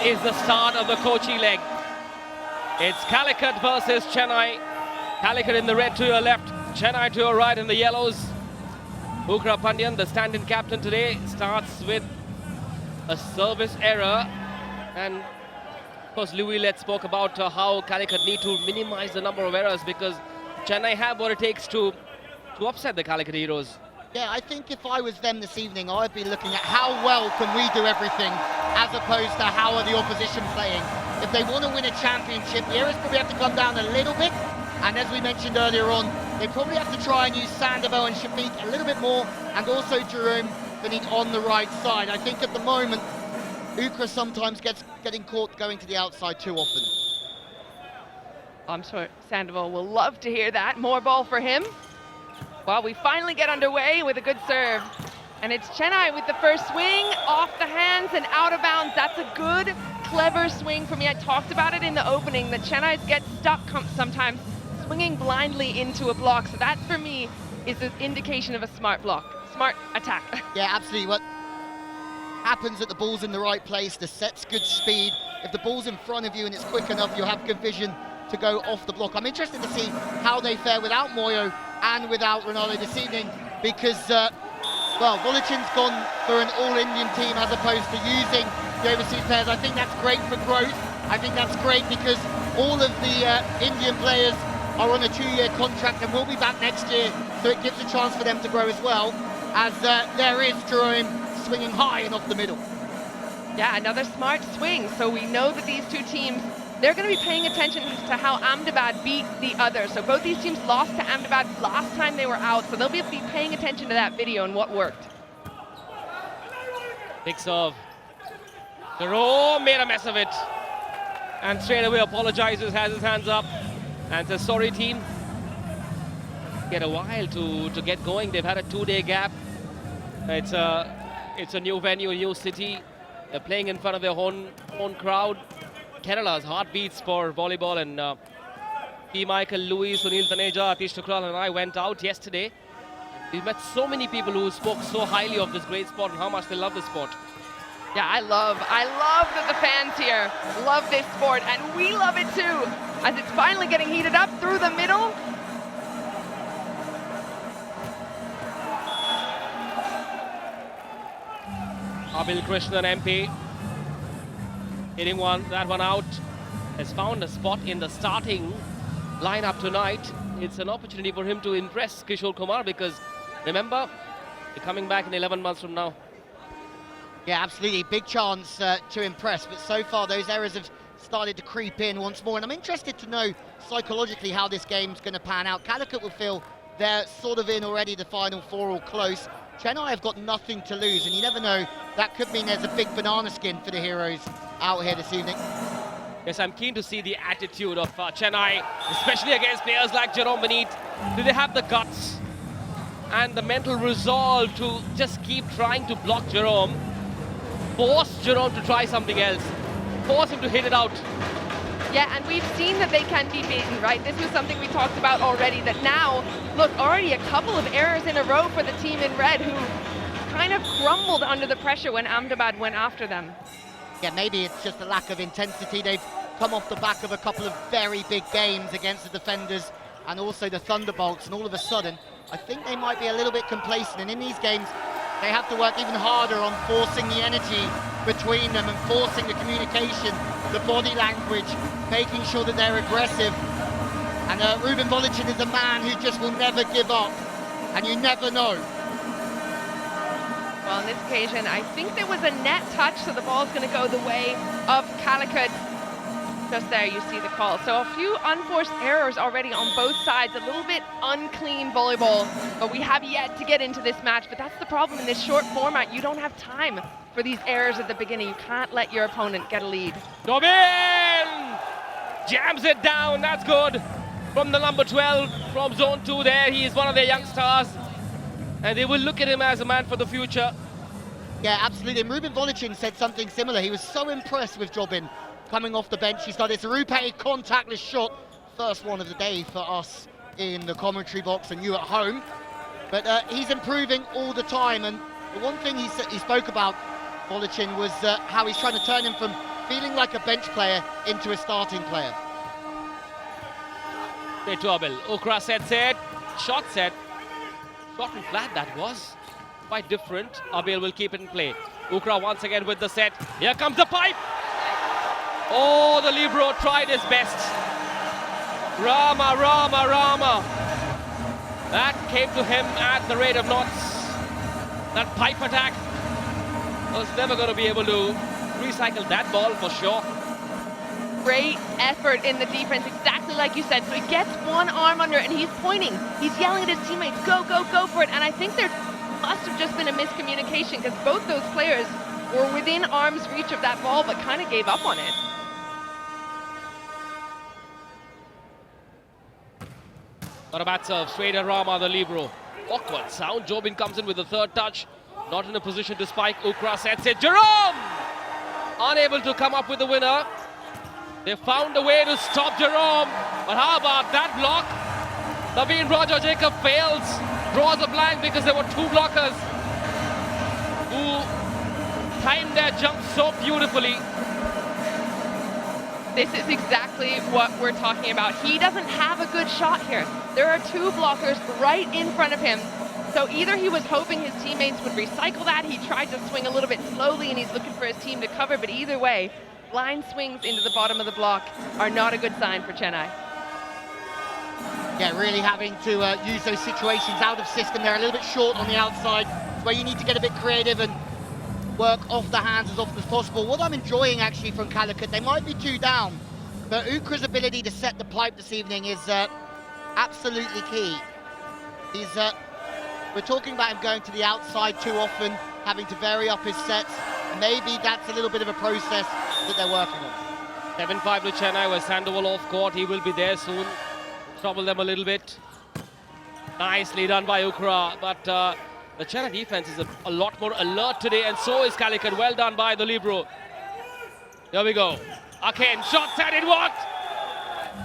is the start of the Kochi leg. It's Calicut versus Chennai. Calicut in the red to your left, Chennai to your right in the yellows. Bukra Pandyan, the stand-in captain today, starts with a service error. And of course, Louis Let spoke about how Calicut need to minimize the number of errors because Chennai have what it takes to upset the Calicut heroes. Yeah, I think if I was them this evening, I'd be looking at how well can we do everything as opposed to how are the opposition playing. If they want to win a championship, the errors probably have to come down a little bit. And as we mentioned earlier on, they probably have to try and use Sandoval and Shafiq a little bit more, and also Jerome Benit on the right side. I think at the moment, Ukra sometimes getting caught going to the outside too often. I'm sure Sandoval will love to hear that. More ball for him. Well, we finally get underway with a good serve. And it's Chennai with the first swing, off the hands and out of bounds. That's a good, clever swing for me. I talked about it in the opening, that Chennai get stuck sometimes swinging blindly into a block. So that, for me, is an indication of a smart block, smart attack. Yeah, absolutely. What happens at the ball's in the right place, the set's good speed. If the ball's in front of you and it's quick enough, you'll have good vision to go off the block. I'm interested to see how they fare without Moyo and without Ronaldo this evening, because, well, Volichin's gone for an all-Indian team as opposed to using the overseas players. I think that's great for growth. I think that's great because all of the Indian players are on a 2-year contract and will be back next year, so it gives a chance for them to grow as well, as there is Jerome swinging high and off the middle. Yeah, another smart swing. So we know that these two teams, they're going to be paying attention to how Ahmedabad beat the other. So both these teams lost to Ahmedabad last time they were out, so they'll be paying attention to that video and what worked. Big serve. Jerome made a mess of it. And straight away apologizes, has his hands up, and says, sorry team. Get a while to get going. They've had a 2-day gap. It's a new venue, a new city. They're playing in front of their own crowd. Kerala's heartbeats for volleyball, and P. Michael, Louis, Sunil Taneja, Atish Tukral and I went out yesterday. We met so many people who spoke so highly of this great sport and how much they love the sport. Yeah, I love that the fans here love this sport, and we love it too, as it's finally getting heated up through the middle. Abil Krishnan MP hitting that one out, has found a spot in the starting lineup tonight. It's an opportunity for him to impress Kishore Kumar, because remember, they're coming back in 11 months from now. Yeah, absolutely. Big chance to impress, but so far those errors have started to creep in once more, and I'm interested to know psychologically how this game's going to pan out. Calicut will feel they're sort of in already, the final four or close. Chennai have got nothing to lose, and you never know, that could mean there's a big banana skin for the heroes out here this evening. Yes, I'm keen to see the attitude of Chennai, especially against players like Jerome Benit. Do they have the guts and the mental resolve to just keep trying to block Jerome, force Jerome to try something else, force him to hit it out? Yeah, and we've seen that they can be beaten, right? This was something we talked about already, that now, look, already a couple of errors in a row for the team in red, who kind of crumbled under the pressure when Ahmedabad went after them. Yeah, maybe it's just a lack of intensity. They've come off the back of a couple of very big games against the defenders and also the Thunderbolts, and all of a sudden, I think they might be a little bit complacent, and in these games, they have to work even harder on forcing the energy between them and forcing the communication, the body language, making sure that they're aggressive. And Ruben Volichin is a man who just will never give up, and you never know. Well, on this occasion, I think there was a net touch, so the ball's going to go the way of Calicut. Just there, you see the call. So a few unforced errors already on both sides, a little bit unclean volleyball, but we have yet to get into this match. But that's the problem in this short format. You don't have time for these errors at the beginning. You can't let your opponent get a lead. Dobin jams it down, that's good. From the number 12, from zone 2 there, he is one of their young stars. And they will look at him as a man for the future. Yeah, absolutely. And Ruben Volichin said something similar. He was so impressed with Jobin coming off the bench. He started, it's a RuPay contactless shot. First one of the day for us in the commentary box and you at home. But he's improving all the time. And the one thing he spoke about, Volichin, was how he's trying to turn him from feeling like a bench player into a starting player. Straight to Abil. Ukra sets it. Shot set. Short and flat that was. Quite different. Abil will keep it in play. Ukra once again with the set. Here comes the pipe. Oh, the libero tried his best. Rama. That came to him at the rate of knots. That pipe attack was never going to be able to recycle that ball for sure. Great effort in the defense, exactly like you said. So he gets one arm under it and he's pointing. He's yelling at his teammates, go for it. And I think there must have just been a miscommunication because both those players were within arm's reach of that ball but kind of gave up on it. Not a bad serve. Straight at Rama, the libero. Awkward sound. Jobin comes in with the third touch. Not in a position to spike. Ukra sets it. Jerome! Unable to come up with the winner. They found a way to stop Jerome. But how about that block? Naveen Roger Jacob fails. Draws a blank because there were two blockers who timed their jump so beautifully. This is exactly what we're talking about. He doesn't have a good shot here. There are two blockers right in front of him. So either he was hoping his teammates would recycle that, he tried to swing a little bit slowly and he's looking for his team to cover, but either way, blind swings into the bottom of the block are not a good sign for Chennai. Yeah, really having to use those situations out of system. They're a little bit short on the outside, where you need to get a bit creative and work off the hands as often as possible. What I'm enjoying actually from Calicut, they might be 2 down, but Ukra's ability to set the pipe this evening is absolutely key. We're talking about him going to the outside too often, having to vary up his sets. Maybe that's a little bit of a process that they're working on. 7-5 to Chennai with Sandoval off court. He will be there soon. Trouble them a little bit. Nicely done by Ukra, but the Chennai defense is a lot more alert today, and so is Calicut. Well done by the libero. Here we go. Again, shot set, it worked.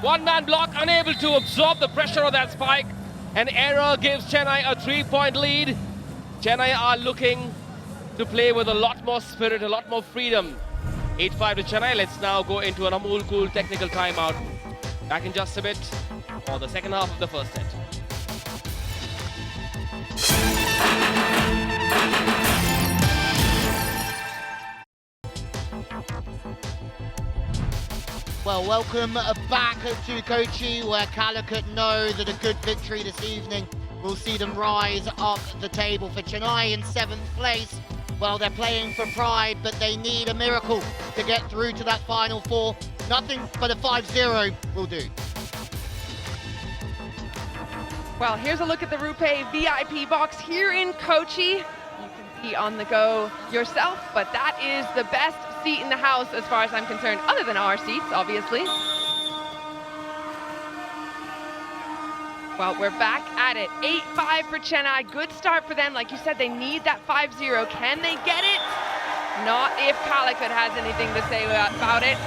One-man block, unable to absorb the pressure of that spike. An error gives Chennai a 3-point lead. Chennai are looking to play with a lot more spirit, a lot more freedom. 8-5 to Chennai. Let's now go into an Amul Cool technical timeout. Back in just a bit for the second half of the first set. Well, welcome back to Kochi, where Calicut know that a good victory this evening will see them rise up the table. For Chennai in 7th place, well, they're playing for pride, but they need a miracle to get through to that final 4. Nothing but a 5-0 will do. Well, here's a look at the RuPay VIP box here in Kochi. You can be on the go yourself, but that is the best seat in the house as far as I'm concerned, other than our seats, obviously. Well, we're back at it. 8-5 for Chennai. Good start for them. Like you said, they need that 5-0. Can they get it? Not if Calicut has anything to say about it.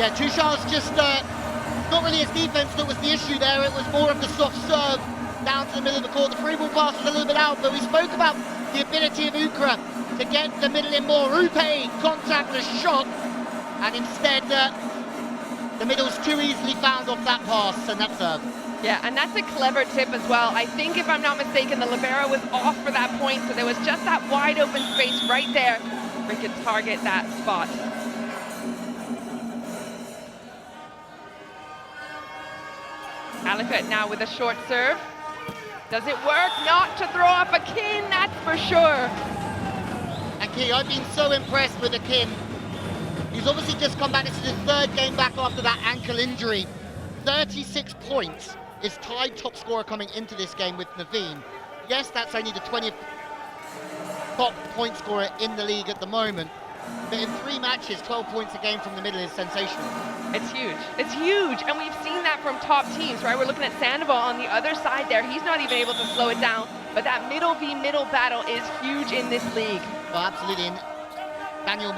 Yeah, Tushar's just not really his defense that was the issue there. It was more of the soft serve down to the middle of the court. The free ball pass was a little bit out, but we spoke about the ability of Ukra to get the middle in more. RuPay contactless shot, and instead the middle's too easily found off that pass, and that's serve. Yeah, and that's a clever tip as well. I think, if I'm not mistaken, the libero was off for that point, so there was just that wide open space right there where he could target that spot. Calicut now with a short serve. Does it work? Not to throw off Akin, that's for sure. Akin, I've been so impressed with Akin. He's obviously just come back. This is his 3rd game back after that ankle injury. 36 points is tied top scorer coming into this game with Naveen. Yes, that's only the 20th top point scorer in the league at the moment. But in 3 matches, 12 points a game from the middle is sensational. It's huge. It's huge. And we've seen that from top teams, right? We're looking at Sandoval on the other side there. He's not even able to slow it down. But that middle v middle battle is huge in this league. Well, absolutely. In Daniel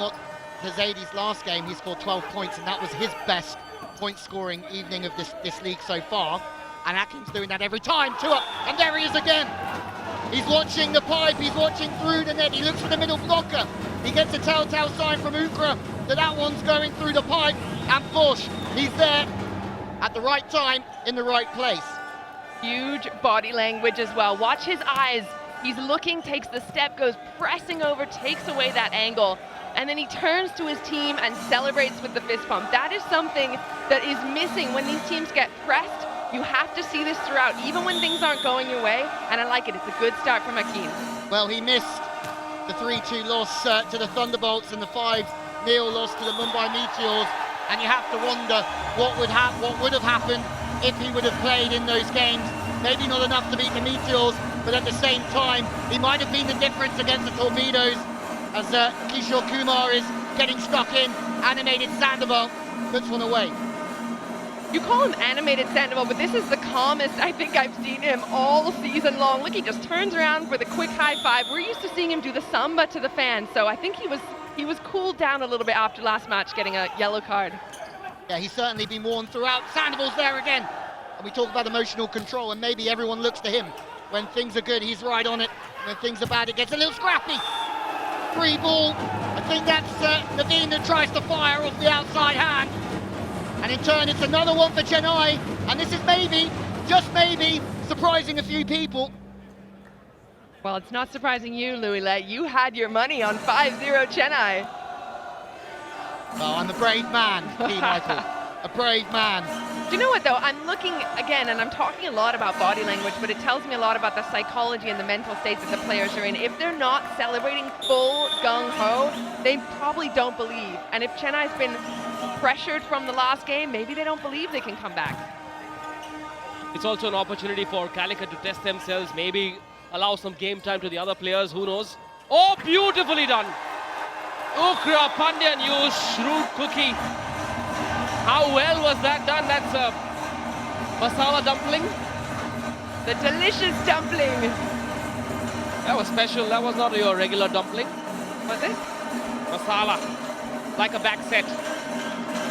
Hazadi's last game, he scored 12 points, and that was his best point scoring evening of this league so far. And Akin's doing that every time. 2 up, and there he is again. He's watching the pipe, he's watching through the net, he looks for the middle blocker. He gets a telltale sign from Ukra that one's going through the pipe, and Bush, he's there at the right time, in the right place. Huge body language as well. Watch his eyes. He's looking, takes the step, goes pressing over, takes away that angle, and then he turns to his team and celebrates with the fist pump. That is something that is missing when these teams get pressed. You have to see this throughout, even when things aren't going your way, and I like it. It's a good start from Akin. Well, he missed the 3-2 loss to the Thunderbolts and the 5-0 loss to the Mumbai Meteors, and you have to wonder what would have happened if he would have played in those games. Maybe not enough to beat the Meteors, but at the same time, he might have been the difference against the Torpedoes, as Kishore Kumar is getting stuck in. Animated Sandoval puts one away. You call him animated Sandoval, but this is the calmest I think I've seen him all season long. Look, he just turns around with a quick high five. We're used to seeing him do the samba to the fans, so I think he was cooled down a little bit after last match, getting a yellow card. Yeah, he's certainly been warned throughout. Sandoval's there again. And we talk about emotional control, and maybe everyone looks to him. When things are good, he's right on it. When things are bad, it gets a little scrappy. Free ball. I think that's Naveen that tries to fire off the outside hand. And in turn, it's another one for Chennai. And this is maybe, just maybe, surprising a few people. Well, it's not surprising you, Louis Lett. You had your money on 5-0 Chennai. Oh, I'm a brave man, P. Michael. A brave man. Do you know what, though? I'm looking, again, and I'm talking a lot about body language, but it tells me a lot about the psychology and the mental state that the players are in. If they're not celebrating full gung-ho, they probably don't believe. And if Chennai's been pressured from the last game, maybe they don't believe they can come back. It's also an opportunity for Calicut to test themselves, maybe allow some game time to the other players, who knows. Oh, beautifully done. Ukra Pandyan used shrewd cookie. How well was that done? That's a masala dumpling. The delicious dumpling. That was special. That was not your regular dumpling. Was it? Masala. Like a back set.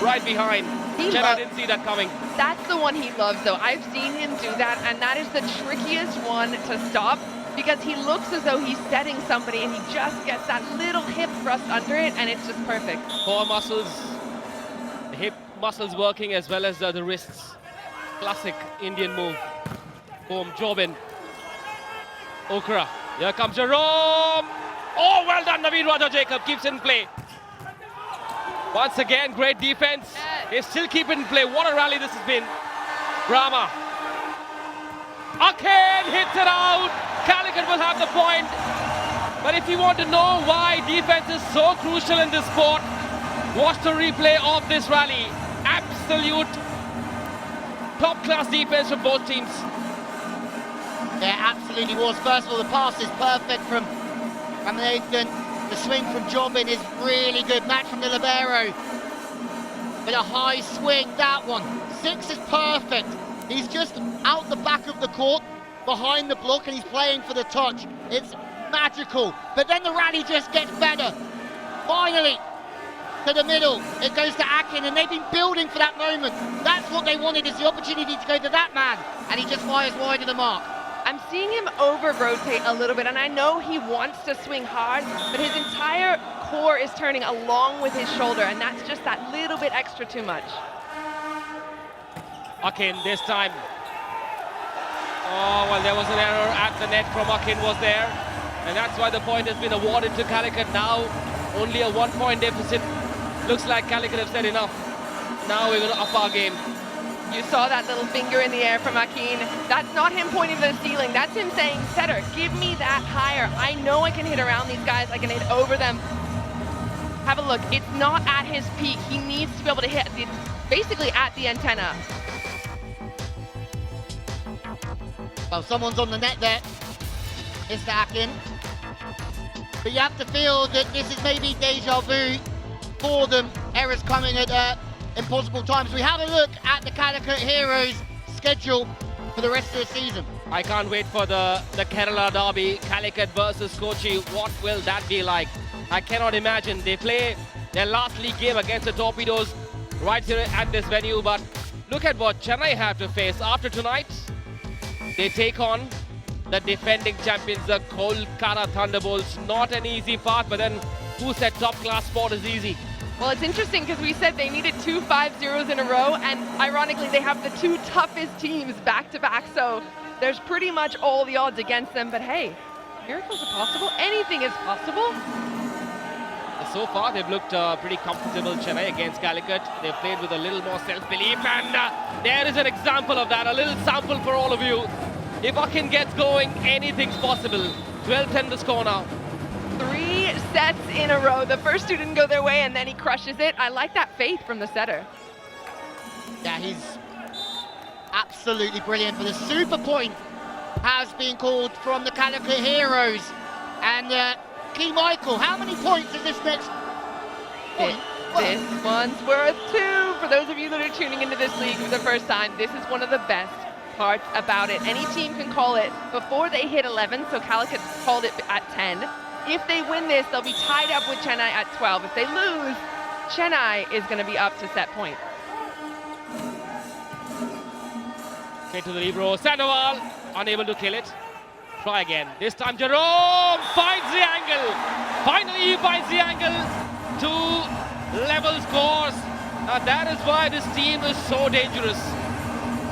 Right behind. Chennai didn't see that coming. That's the one he loves, though. I've seen him do that, and that is the trickiest one to stop, because he looks as though he's setting somebody, and he just gets that little hip thrust under it, and it's just perfect. Core muscles, the hip muscles working, as well as the wrists. Classic Indian move. Boom, Jobin. Ukra. Here comes Jerome. Oh, well done, Naveen Raja Jacob keeps in play. Once again, great defense. They still keep it in play. What a rally this has been. Rama. Akin hits it out. Calicut will have the point. But if you want to know why defense is so crucial in this sport, watch the replay of this rally. Absolute top-class defense from both teams. Yeah, absolutely was. First of all, the pass is perfect from Nathan. The swing from Jobin is really good. Match from the libero. With a high swing, that one. 6 is perfect. He's just out the back of the court, behind the block, and he's playing for the touch. It's magical. But then the rally just gets better. Finally, to the middle. It goes to Akin, and they've been building for that moment. That's what they wanted, is the opportunity to go to that man. And he just fires wide of the mark. I'm seeing him over-rotate a little bit, and I know he wants to swing hard, but his entire core is turning along with his shoulder, and that's just that little bit extra too much. Akin this time. Oh, well, there was an error at the net from Akin was there, and that's why the point has been awarded to Calicut. Now only a 1-point deficit. Looks like Calicut have said enough. Now we're going to up our game. You saw that little finger in the air from Akin. That's not him pointing to the ceiling. That's him saying, setter, give me that higher. I know I can hit around these guys. I can hit over them. Have a look. It's not at his peak. He needs to be able to hit basically at the antenna. Well, someone's on the net there. It's Akin. But you have to feel that this is maybe deja vu for them. Errors coming at impossible times. We have a look at the Calicut Heroes schedule for the rest of the season. I can't wait for the Kerala derby, Calicut versus Kochi. What will that be like? I cannot imagine. They play their last league game against the Torpedoes right here at this venue, but look at what Chennai have to face. After tonight, they take on the defending champions, the Kolkata Thunderbolts. Not an easy path, but then Who said top class sport is easy? Well, it's interesting because we said they needed 2 5-0s in a row, and ironically, they have the 2 toughest teams back to back. So there's pretty much all the odds against them. But hey, miracles are possible. Anything is possible. So far, they've looked pretty comfortable, Chennai, against Calicut. They've played with a little more self-belief, and there is an example of that, a little sample for all of you. If Akin gets going, anything's possible. 12-10 the score now. 3 sets in a row. The first 2 didn't go their way, and then he crushes it. I like that faith from the setter. Yeah, he's absolutely brilliant. For the super point has been called from the Calicut Heroes. And Key Michael, how many points is this next point? This one's worth 2. For those of you that are tuning into this league for the first time, this is one of the best parts about it. Any team can call it before they hit 11, so Calicut called it at 10. If they win this, they'll be tied up with Chennai at 12. If they lose, Chennai is going to be up to set point. Straight to the Libero. Sandoval, unable to kill it. Try again. This time Jerome finds the angle. Finally he finds the angle to level scores. Now that is why this team is so dangerous.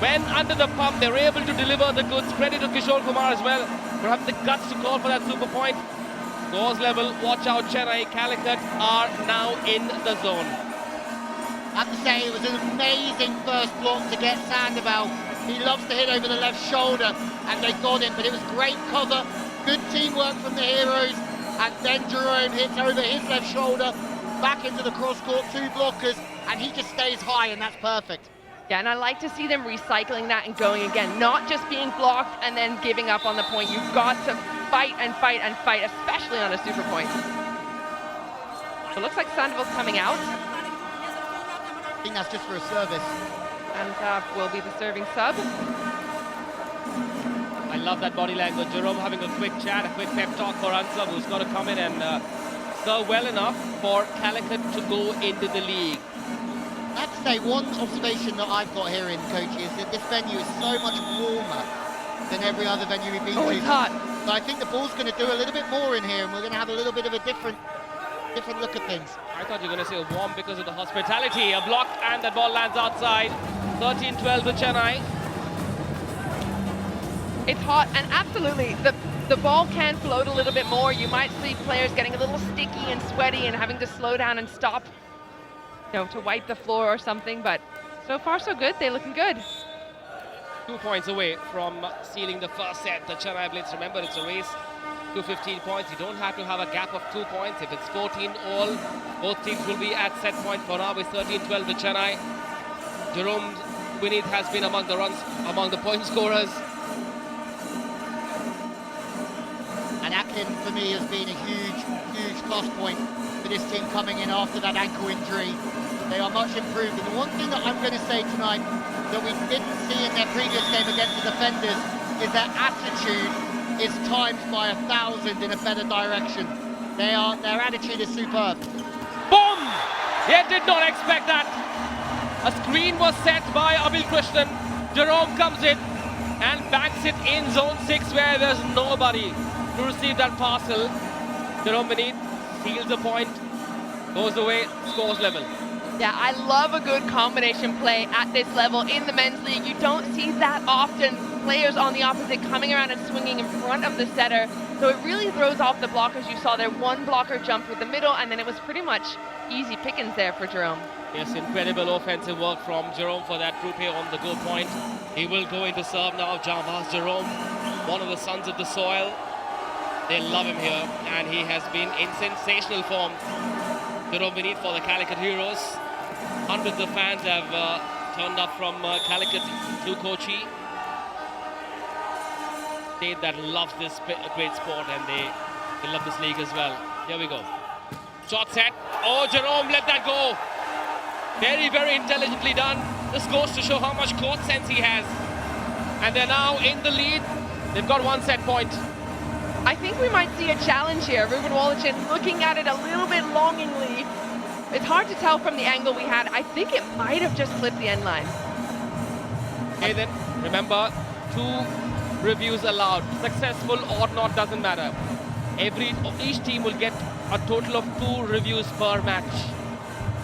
When under the pump, they're able to deliver the goods. Credit to Kishore Kumar as well for having the guts to call for that super point. Scores level, watch out Chennai. Calicut are now in the zone. I have to say it was an amazing first block to get Sandoval. He loves to hit over the left shoulder, and they got him, but it was great cover, good teamwork from the Heroes, and then Jerome hits over his left shoulder, back into the cross court, 2 blockers, and he just stays high, and that's perfect. Yeah, and I like to see them recycling that and going again, not just being blocked and then giving up on the point. You've got to fight and fight and fight, especially on a super point. So it looks like Sandoval's coming out. I think that's just for a service. And will be the serving sub. I love that body language. Jerome having a quick chat, a quick pep talk for Ansab, who's got to come in and serve well enough for Calicut to go into the league. I have to say, one observation that I've got here in Kochi is that this venue is so much warmer than every other venue we've been to. Oh, it's hot. So I think the ball's going to do a little bit more in here, and we're going to have a little bit of a different look at things. I thought you were going to say warm because of the hospitality. A block and that ball lands outside. 13-12 to Chennai. It's hot, and absolutely, the ball can float a little bit more. You might see players getting a little sticky and sweaty and having to slow down and stop, you know, to wipe the floor or something, but so far so good. They're looking good. 2 points away from sealing the first set. The Chennai Blitz, remember, it's a race to 15 points. You don't have to have a gap of 2 points. If it's 14 all, both teams will be at set point. For now, it's 13-12 to Chennai. Jerome Vinith has been among the point scorers. And Akin, for me, has been a huge plus point for this team coming in after that ankle injury. They are much improved. And the one thing that I'm going to say tonight that we didn't see in their previous game against the defenders is their attitude is timed by 1,000 in a better direction. Their attitude is superb. Boom! They did not expect that. A screen was set by Abil Krishnan. Jerome comes in and banks it in zone 6 where there's nobody to receive that parcel. Jerome Vinith steals the point, goes away, scores level. Yeah, I love a good combination play at this level in the men's league. You don't see that often. Players on the opposite coming around and swinging in front of the setter. So it really throws off the blockers. You saw there, one blocker jumped with the middle, and then it was pretty much easy pickings there for Jerome. Yes, incredible offensive work from Jerome for that RuPay on the go point. He will go into serve now. Javas Jerome, one of the sons of the soil. They love him here, and he has been in sensational form. Jerome Vinith for the Calicut Heroes. Hundreds of fans have turned up from Calicut to Kochi. State that loves this great sport, and they love this league as well. Here we go. Shot set. Oh, Jerome let that go. Very, very intelligently done. This goes to show how much court sense he has. And they're now in the lead. They've got 1 set point. I think we might see a challenge here. Ruben Walichin looking at it a little bit longingly. It's hard to tell from the angle we had. I think it might have just clipped the end line. Okay then, remember, 2 reviews allowed. Successful or not, doesn't matter. Each team will get a total of 2 reviews per match.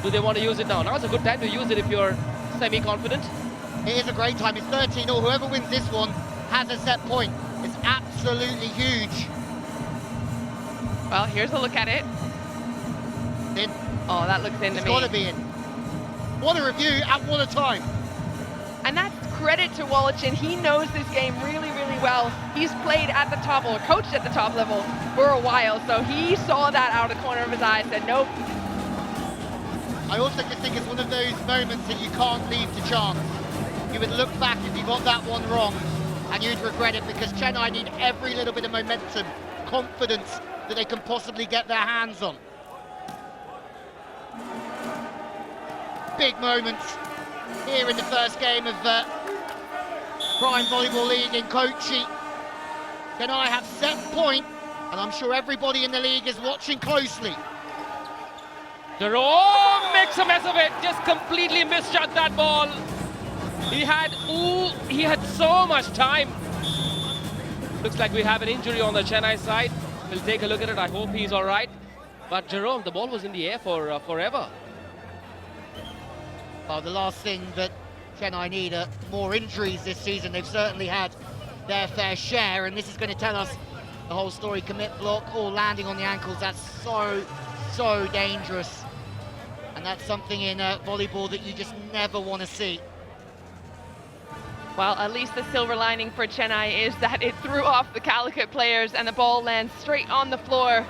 Do they want to use it now? Now's a good time to use it if you're semi-confident. It is a great time. It's 13-all. Whoever wins this one has a set point. It's absolutely huge. Well, here's a look at it. In. Oh, that looks in to It's me. got to be in. What a review at what a time. And that's credit to Wolochin. He knows this game really, really well. He's played at the top or coached at the top level for a while, so he saw that out of the corner of his eye, said nope. I also just think it's one of those moments that you can't leave to chance. You would look back if you got that one wrong and you'd regret it, because Chennai need every little bit of momentum, confidence that they can possibly get their hands on. Big moments here in the first game of Prime Volleyball League in Kochi. Chennai have set point, and I'm sure everybody in the league is watching closely. Jerome makes a mess of it, just completely misshot that ball. He had so much time. Looks like we have an injury on the Chennai side. We'll take a look at it. I hope he's all right. But Jerome, the ball was in the air for forever. Well, the last thing that Chennai need are more injuries this season. They've certainly had their fair share, and this is going to tell us the whole story. Commit block, all landing on the ankles. That's so dangerous. And that's something in volleyball that you just never want to see. Well, at least the silver lining for Chennai is that it threw off the Calicut players and the ball lands straight on the floor.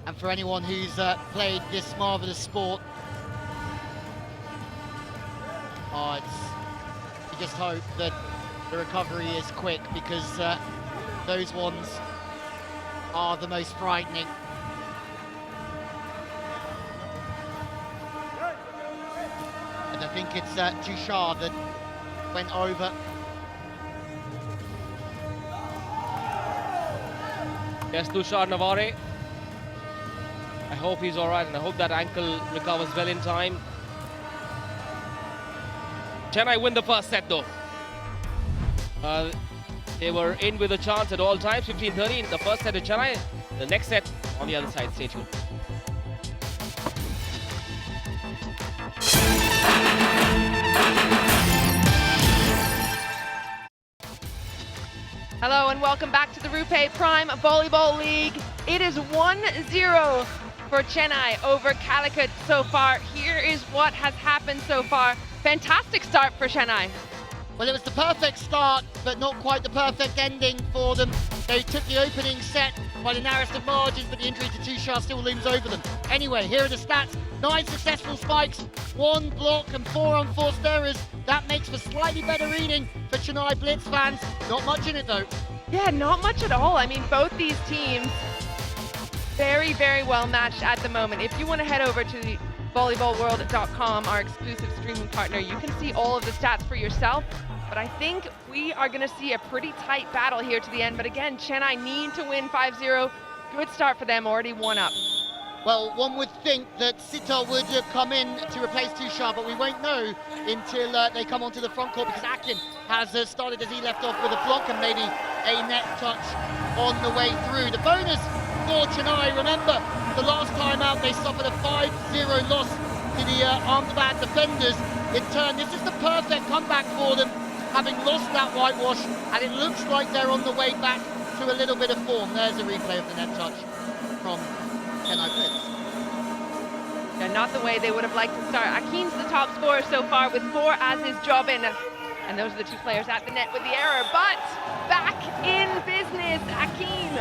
And for anyone who's played this marvelous sport, you just hope that the recovery is quick, because those ones are the most frightening. And I think it's Tushar that went over. Yes, Tushar Navarre. I hope he's all right, and I hope that ankle recovers well in time. Chennai win the first set though. They were in with a chance at all times, 15-30 in the first set of Chennai. The next set on the other side. Stay tuned. Hello and welcome back to the RuPay Prime Volleyball League. It is 1-0 for Chennai over Calicut so far. Here is what has happened so far. Fantastic start for Chennai. Well, it was the perfect start, but not quite the perfect ending for them. They took the opening set by the narrowest of margins, but the injury to Tushar still looms over them. Anyway, here are the stats. 9 successful spikes, 1 block and 4 unforced errors. That makes for slightly better reading for Chennai Blitz fans. Not much in it though. Yeah, not much at all. I mean, both these teams very, very well matched at the moment. If you want to head over to volleyballworld.com, our exclusive streaming partner, you can see all of the stats for yourself. But I think we are going to see a pretty tight battle here to the end. But again, Chennai need to win 5-0. Good start for them, already 1 up. Well, one would think that Sita would come in to replace Tushar, but we won't know until they come onto the front court, because Akin has started as he left off with a block and maybe a net touch on the way through. The bonus for Chennai, remember, the last time out they suffered a 5-0 loss to the Ahmedabad defenders. In turn, this is the perfect comeback for them, having lost that whitewash, and it looks like they're on the way back to a little bit of form. There's a replay of the net touch from Chennai Blitz. Yeah, not the way they would have liked to start. Akin's the top scorer so far with 4 as his job in. And those are the 2 players at the net with the error. But back in business, Akin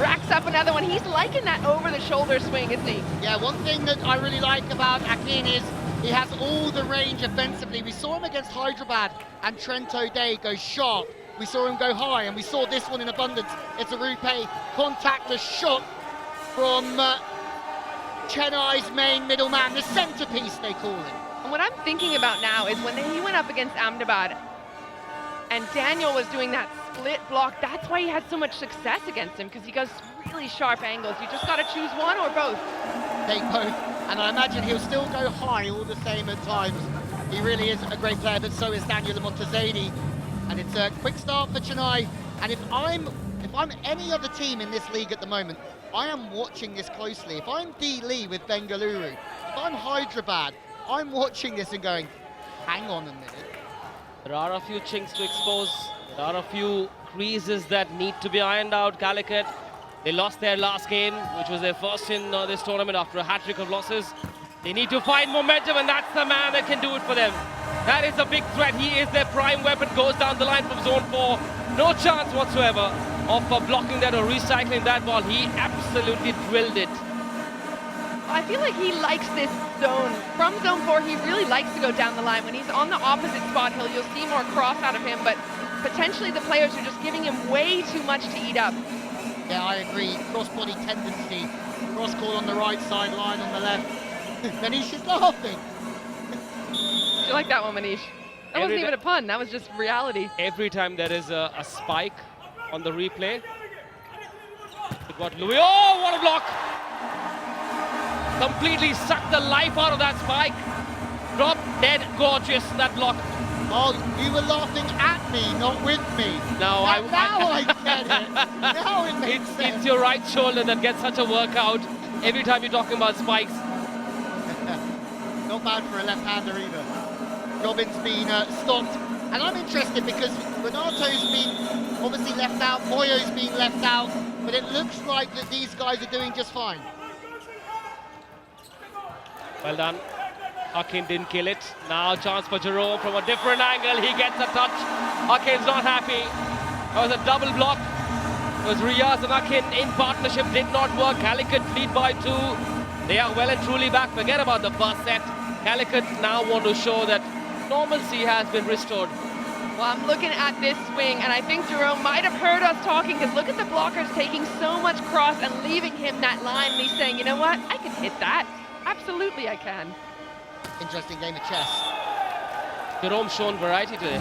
racks up another one. He's liking that over-the-shoulder swing, isn't he? Yeah, one thing that I really like about Akin is he has all the range offensively. We saw him against Hyderabad and Trento Day go sharp. We saw him go high, and we saw this one in abundance. It's a RuPay contactless shot from Chennai's main middleman, the centerpiece they call him. And what I'm thinking about now is when he went up against Ahmedabad and Daniel was doing that split block, that's why he had so much success against him, because he goes really sharp angles. You just got to choose one or both. Take both, and I imagine he'll still go high all the same at times. He really is a great player, but so is Daniel Montezadi. And it's a quick start for Chennai. And if I'm if I'm any other team in this league at the moment, I am watching this closely. If I'm D. Lee with Bengaluru, if I'm Hyderabad, I'm watching this and going, hang on a minute. There are a few chinks to expose. There are a few creases that need to be ironed out. Calicut, they lost their last game, which was their first in this tournament after a hat-trick of losses. They need to find momentum, and that's the man that can do it for them. That is a big threat. He is their prime weapon. Goes down the line from zone 4. No chance whatsoever of blocking that or recycling that ball. He absolutely drilled it. I feel like he likes this zone. From zone 4, he really likes to go down the line. When he's on the opposite spot, you'll see more cross out of him, but potentially the players are just giving him way too much to eat up. Yeah, I agree. Cross-body tendency. Cross-call on the right side, line on the left. Manish is laughing. You like that one, Manish? That wasn't even a pun. That was just reality. Every time there is a spike on the replay, it got Louis. Oh, what a block! Completely sucked the life out of that spike. Drop dead gorgeous, that block. Oh, you were laughing at me, not with me. No, now I get it. Now it makes sense. It's your right shoulder that gets such a workout every time you're talking about spikes. Not bad for a left-hander either. Robin's been stopped. And I'm interested because Renato's been obviously left out, Moyo's been left out, but it looks like that these guys are doing just fine. Well done. Akin didn't kill it. Now chance for Jerome from a different angle. He gets a touch. Akin's not happy. That was a double block. It was Riaz and Akin in partnership. Did not work. Calicut lead by 2. They are well and truly back. Forget about the first set. Calicut now want to show that normalcy has been restored. Well, I'm looking at this swing, and I think Jerome might have heard us talking, because look at the blockers taking so much cross and leaving him that line, and he's saying, you know what, I can hit that. Absolutely I can. Interesting game of chess. Jerome shown variety today.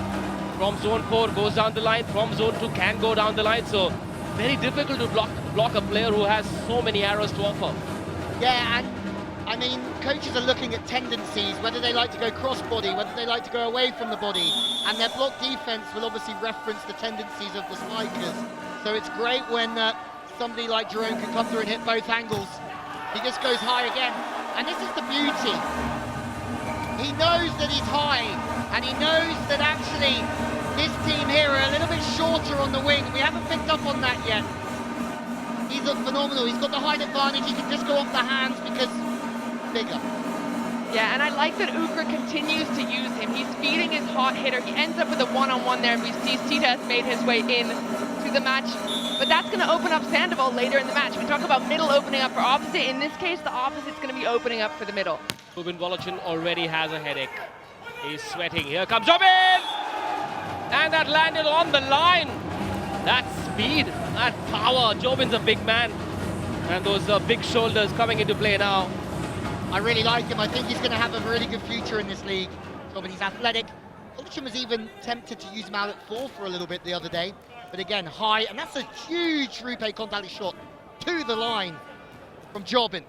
From zone 4 goes down the line, from zone 2 can go down the line, so very difficult to block a player who has so many arrows to offer. Yeah, and I mean, coaches are looking at tendencies, whether they like to go cross-body, whether they like to go away from the body, and their block defense will obviously reference the tendencies of the spikers. So it's great when somebody like Jerome can come through and hit both angles. He just goes high again, and this is the beauty. He knows that he's high, and he knows that actually this team here are a little bit shorter on the wing. We haven't picked up on that yet. He's phenomenal. He's got the height advantage. He can just go off the hands because bigger. Yeah, and I like that Ukra continues to use him. He's feeding his hot hitter. He ends up with a one-on-one there. We see Sita has made his way in to the match, but that's going to open up Sandoval later in the match. We talk about middle opening up for opposite. In this case, the opposite's going to be opening up for the middle. Rubin Volochin already has a headache. He's sweating. Here comes Jobin! And that landed on the line. That speed, that power. Jobin's a big man. And those big shoulders coming into play now. I really like him. I think he's going to have a really good future in this league. Jobin, he's athletic. Volochin was even tempted to use him out at 4 for a little bit the other day. But again, high. And that's a huge RuPay contact shot to the line from Jobin.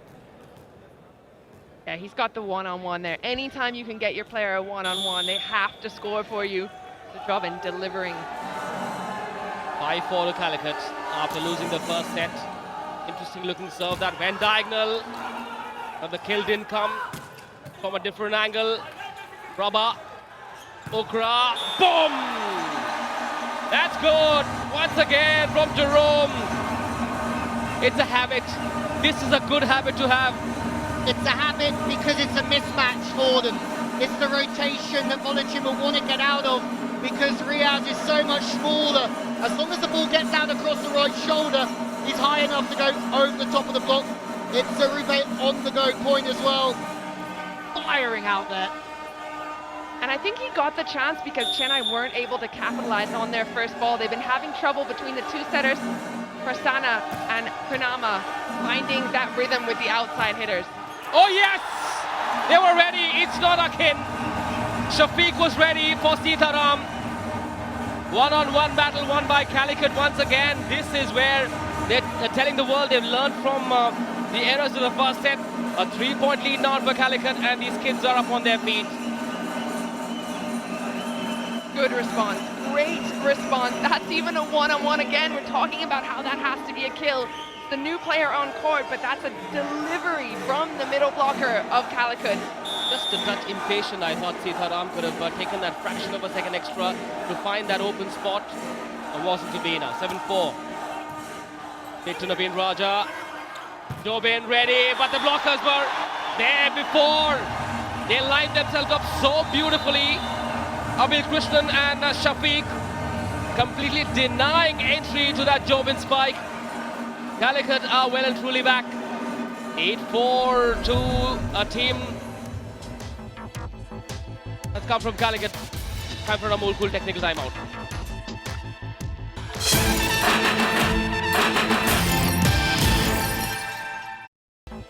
Yeah, he's got the one-on-one there. Anytime you can get your player a one-on-one, they have to score for you. The Jobin delivering. 5-4 to Calicut after losing the first set. Interesting looking serve that went diagonal. But the kill didn't come from a different angle. Prabha, Ukra, boom! That's good. Once again from Jerome. It's a habit. This is a good habit to have. It's a habit because it's a mismatch for them. It's the rotation that Volochin will want to get out of because Riaz is so much smaller. As long as the ball gets out across the right shoulder, he's high enough to go over the top of the block. It's a RuPay on-the-go point as well. Firing out there. And I think he got the chance because Chennai weren't able to capitalize on their first ball. They've been having trouble between the two setters, Prasanna and Pranama, finding that rhythm with the outside hitters. Oh yes! They were ready. It's not Akin. Shafiq was ready for Sitaram. One-on-one battle won by Calicut once again. This is where they're telling the world they've learned from the errors of the first set. A 3-point lead now for Calicut, and these kids are up on their feet. good response. Great response. That's even a one-on-one again. We're talking about how that has to be a kill. It's the new player on court, but that's a delivery from the middle blocker of Calicut. Just a touch impatient, I thought Sitaram could have taken that fraction of a second extra to find that open spot. It wasn't to be now. 7-4. Hit to Naveen Raja. Dobin ready, but the blockers were there before. They lined themselves up so beautifully. Abil Krishnan and Shafiq completely denying entry to that Jobin spike. Calicut are well and truly back. 8-4 to a team that's come from Calicut. Time for a more cool technical timeout.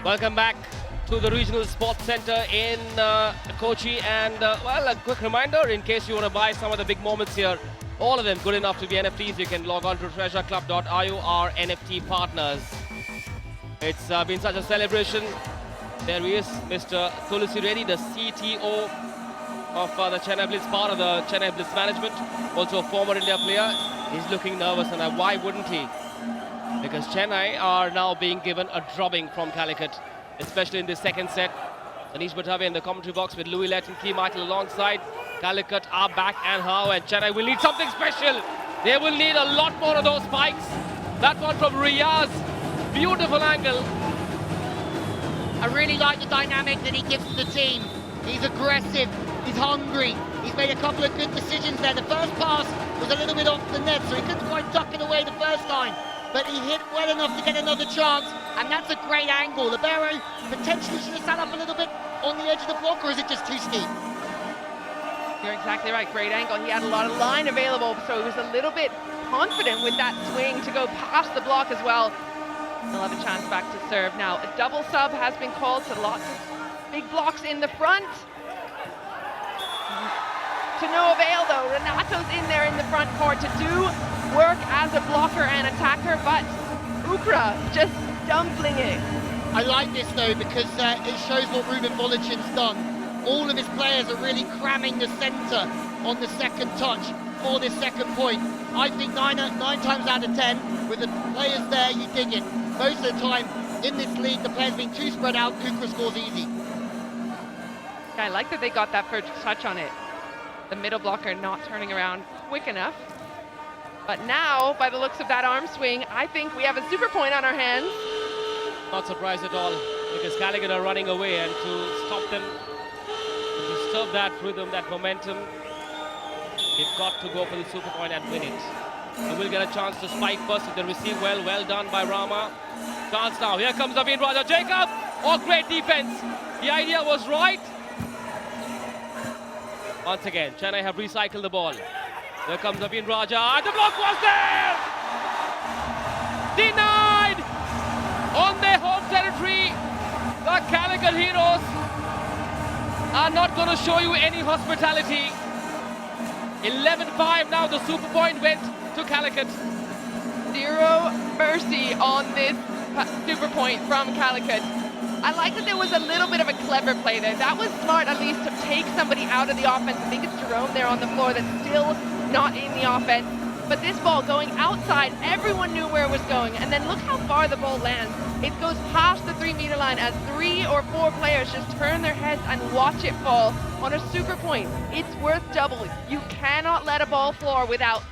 Welcome back to the Regional Sports Center in Kochi, and well, a quick reminder in case you want to buy some of the big moments here, all of them good enough to be NFTs. You can log on to treasureclub.io, our NFT partners. It's been such a celebration. There he is, Mr. Tulsi Reddy, the CTO of the Chennai Blitz, part of the Chennai Blitz management, also a former India player. He's looking nervous, and why wouldn't he? Because Chennai are now being given a drubbing from Calicut, especially in the second set. Anish Bhattavi in the commentary box with Louis Lett and Key Michael alongside. Calicut are back and how, and Chennai will need something special. They will need a lot more of those spikes. That one from Riyaz, beautiful angle. I really like the dynamic that he gives to the team. He's aggressive, he's hungry, he's made a couple of good decisions there. The first pass was a little bit off the net, so he couldn't quite duck it away the first time. But he hit well enough to get another chance, and that's a great angle. Libero potentially should have sat up a little bit on the edge of the block, or is it just too steep? You're exactly right, great angle. He had a lot of line available, so he was a little bit confident with that swing to go past the block as well. He'll have a chance back to serve now. A double sub has been called, so lots of big blocks in the front. To no avail though, Renato's in there in the front court to do work as a blocker and attacker, but Ukra just dumpling it. I like this though because it shows what Ruben Volicin's done. All of his players are really cramming the centre on the second touch for this second point. I think nine times out of 10, with the players there, you dig it. Most of the time in this league, the players being too spread out, Ukra scores easy. Yeah, I like that they got that first touch on it. The middle blocker not turning around quick enough. But now, by the looks of that arm swing, I think we have a super point on our hands. Not surprised at all, because Calicut are running away, and to stop them, to disturb that rhythm, that momentum, they've got to go for the super point and win it. They will get a chance to spike first if they receive well. Well done by Rama. Chance now. Here comes Naveen Raja. Jacob! Oh, great defense. The idea was right. Once again, Chennai have recycled the ball. Here comes Naveen Raja. The block was there! Denied! On their home territory, the Calicut Heroes are not going to show you any hospitality. 11-5 now, the super point went to Calicut. Zero mercy on this super point from Calicut. I like that there was a little bit of a clever play there. That was smart, at least, to take somebody out of the offense. I think it's Jerome there on the floor that's still not in the offense. But this ball going outside, everyone knew where it was going. And then look how far the ball lands. It goes past the 3-meter line as 3 or 4 players just turn their heads and watch it fall on a super point. It's worth double. You cannot let a ball fall without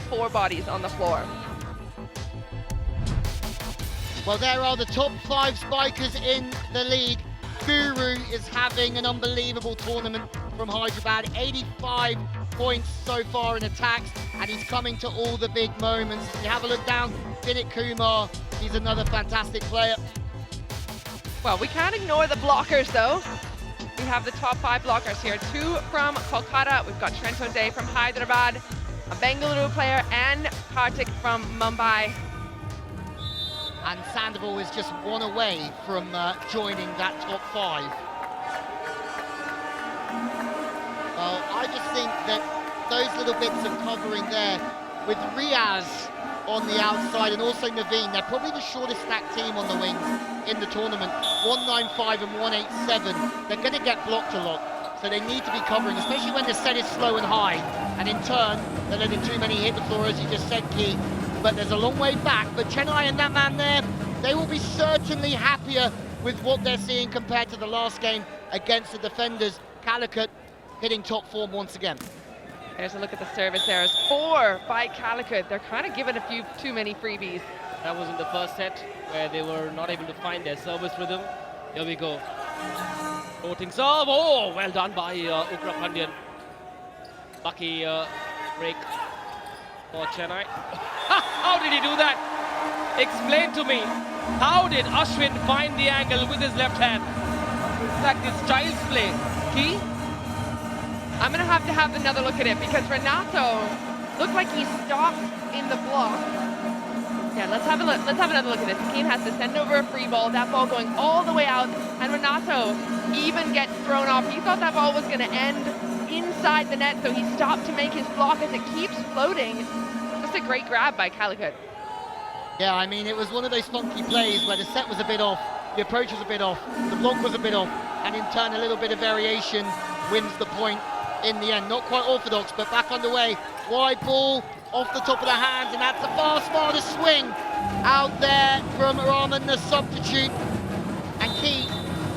4 bodies on the floor. Well, there are the top 5 spikers in the league. Guru is having an unbelievable tournament from Hyderabad. 85 points so far in attacks, and he's coming to all the big moments. If you have a look down, Vinit Kumar, he's another fantastic player. Well, we can't ignore the blockers though. We have the top 5 blockers here. 2 from Kolkata. We've got Trent Jose from Hyderabad, a Bengaluru player, and Kartik from Mumbai. And Sandoval is just one away from joining that top 5. Well, I just think that those little bits of covering there, with Riaz on the outside and also Naveen, they're probably the shortest stacked team on the wings in the tournament. 195 and 187. They're going to get blocked a lot. So they need to be covering, especially when the set is slow and high. And in turn, they're letting too many hit the floor, as you just said, Key. But there's a long way back. But Chennai and that man there, they will be certainly happier with what they're seeing compared to the last game against the defenders. Calicut hitting top form once again. There's a look at the service errors. 4 by Calicut. They're kind of giving a few too many freebies. That was in the first set where they were not able to find their service rhythm. Here we go. Floating serve. Oh, well done by Ukra Pandyan. Lucky break for Chennai. How did he do that? Explain to me. How did Ashwin find the angle with his left hand? It's like this child's play. Key? I'm going to have another look at it because Renato looked like he stopped in the block. Yeah, let's have another look at this. Keen has to send over a free ball, that ball going all the way out, and Renato even gets thrown off. He thought that ball was going to end inside the net, so he stopped to make his block as it keeps floating. Just a great grab by Calicut. Yeah, I mean, it was one of those funky plays where the set was a bit off, the approach was a bit off, the block was a bit off, and in turn a little bit of variation wins the point in the end. Not quite orthodox, but back underway. Wide ball off the top of the hands, and that's a far smarter swing out there from Rahman, the substitute. And Key,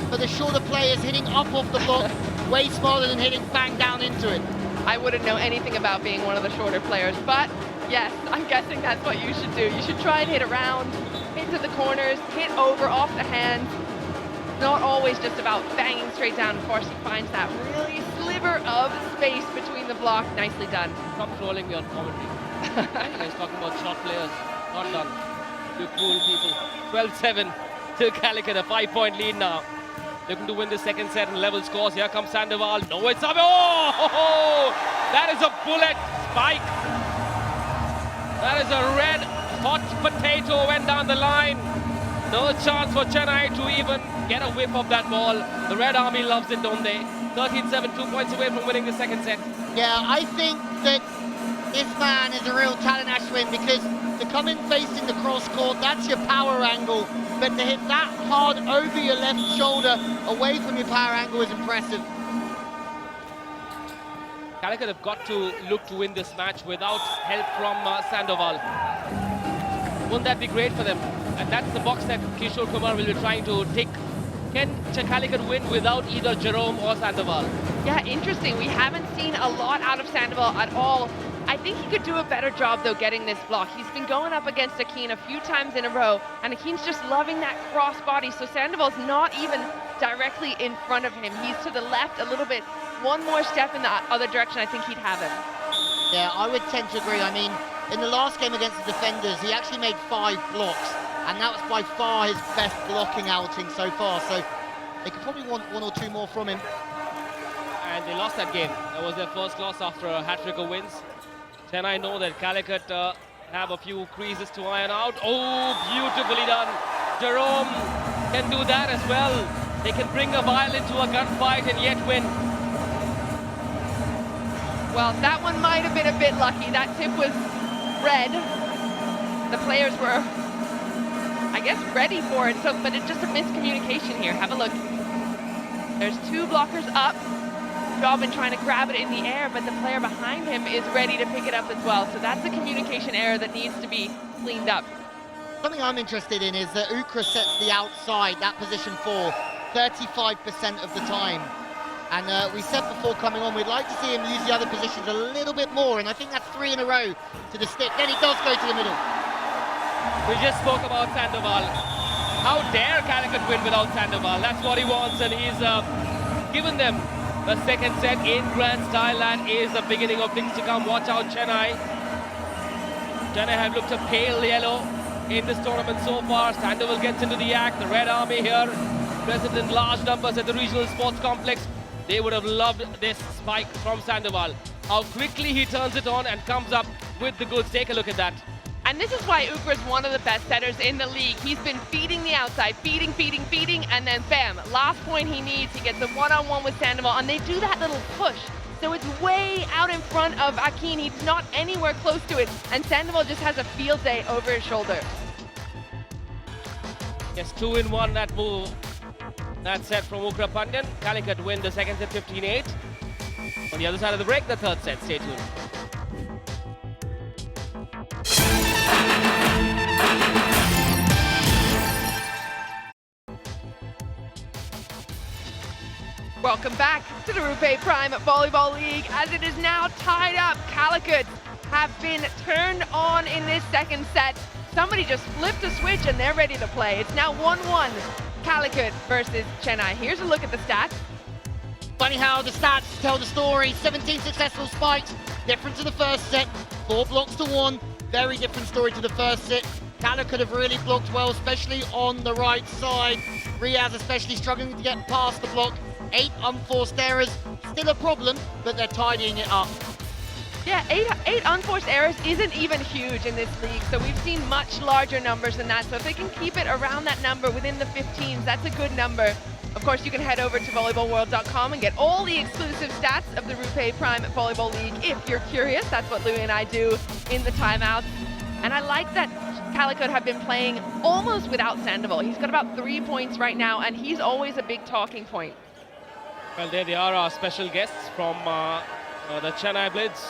for the shorter players, hitting up off the block, way smarter than hitting bang down into it. I wouldn't know anything about being one of the shorter players, but yes, I'm guessing that's what you should do. You should try and hit around, into the corners, hit over off the hands. Not always just about banging straight down. Of course, he finds that really sliver of space between the block. Nicely done. Stop trolling me on commentary. You guys talking about short players. Not done. You cool people. 12-7 to Calicut, a 5-point lead now. Looking to win the second set and level scores. Here comes Sandoval. No, it's up. Oh! That is a bullet spike. That is a red hot potato went down the line. No chance for Chennai to even get a whiff of that ball. The Red Army loves it, don't they? 13-7, 2 points away from winning the second set. Yeah, I think that this man is a real talent, Ashwin, because to come in facing the cross court, that's your power angle. But to hit that hard over your left shoulder, away from your power angle, is impressive. Calicut have got to look to win this match without help from Sandoval. Wouldn't that be great for them? And that's the box that Kishore Kumar will be trying to tick. Can Calicut win without either Jerome or Sandoval? Yeah, interesting. We haven't seen a lot out of Sandoval at all. I think he could do a better job, though, getting this block. He's been going up against Akin a few times in a row, and Akin's just loving that cross body, so Sandoval's not even directly in front of him. He's to the left a little bit. One more step in the other direction, I think he'd have him. Yeah, I would tend to agree. I mean, in the last game against the defenders, he actually made 5 blocks, and that was by far his best blocking outing so far, so they could probably want 1 or 2 more from him. And they lost that game. That was their first loss after a hat-trick of wins. Chennai know that Calicut have a few creases to iron out. Oh, beautifully done. Jerome can do that as well. They can bring a violin to a gunfight and yet win. Well, that one might have been a bit lucky. That tip was red. The players were, I guess, ready for it, but it's just a miscommunication here. Have a look. There's 2 blockers up. Robin trying to grab it in the air, but the player behind him is ready to pick it up as well. So that's a communication error that needs to be cleaned up. Something I'm interested in is that Ukra sets the outside, that position 4, 35% of the time. And we said before coming on, we'd like to see him use the other positions a little bit more, and I think that's 3 in a row to the stick. Then he does go to the middle. We just spoke about Sandoval. How dare Calicut win without Sandoval? That's what he wants, and he's given them the second set in grand style. That is the beginning of things to come. Watch out, Chennai. Chennai have looked a pale yellow in this tournament so far. Sandoval gets into the act. The Red Army here, present in large numbers at the regional sports complex. They would have loved this spike from Sandoval. How quickly he turns it on and comes up with the goods. Take a look at that. And this is why Ukra is one of the best setters in the league. He's been feeding the outside, feeding, and then bam, last point he needs, he gets a one-on-one with Sandoval, and they do that little push. So it's way out in front of Akin. He's not anywhere close to it, and Sandoval just has a field day over his shoulder. Yes, 2-in-1 that move that set from Ukra Pandyan. Calicut win the second set 15-8. On the other side of the break, the third set. Stay tuned. Welcome back to the RuPay Prime Volleyball League. As it is now tied up, Calicut have been turned on in this second set. Somebody just flipped a switch and they're ready to play. It's now 1-1, Calicut versus Chennai. Here's a look at the stats. Funny how the stats tell the story. 17 successful spikes, different to the first set. 4 blocks to 1, very different story to the first set. Calicut have really blocked well, especially on the right side. Riaz especially struggling to get past the block. 8 unforced errors, still a problem, but they're tidying it up. Yeah, eight unforced errors isn't even huge in this league, so we've seen much larger numbers than that. So if they can keep it around that number within the 15s, that's a good number. Of course, you can head over to volleyballworld.com and get all the exclusive stats of the RuPay Prime Volleyball League if you're curious. That's what Louis and I do in the timeouts. And I like that Calicut have been playing almost without Sandoval. He's got about 3 points right now, and he's always a big talking point. Well, there they are, our special guests from the Chennai Blitz.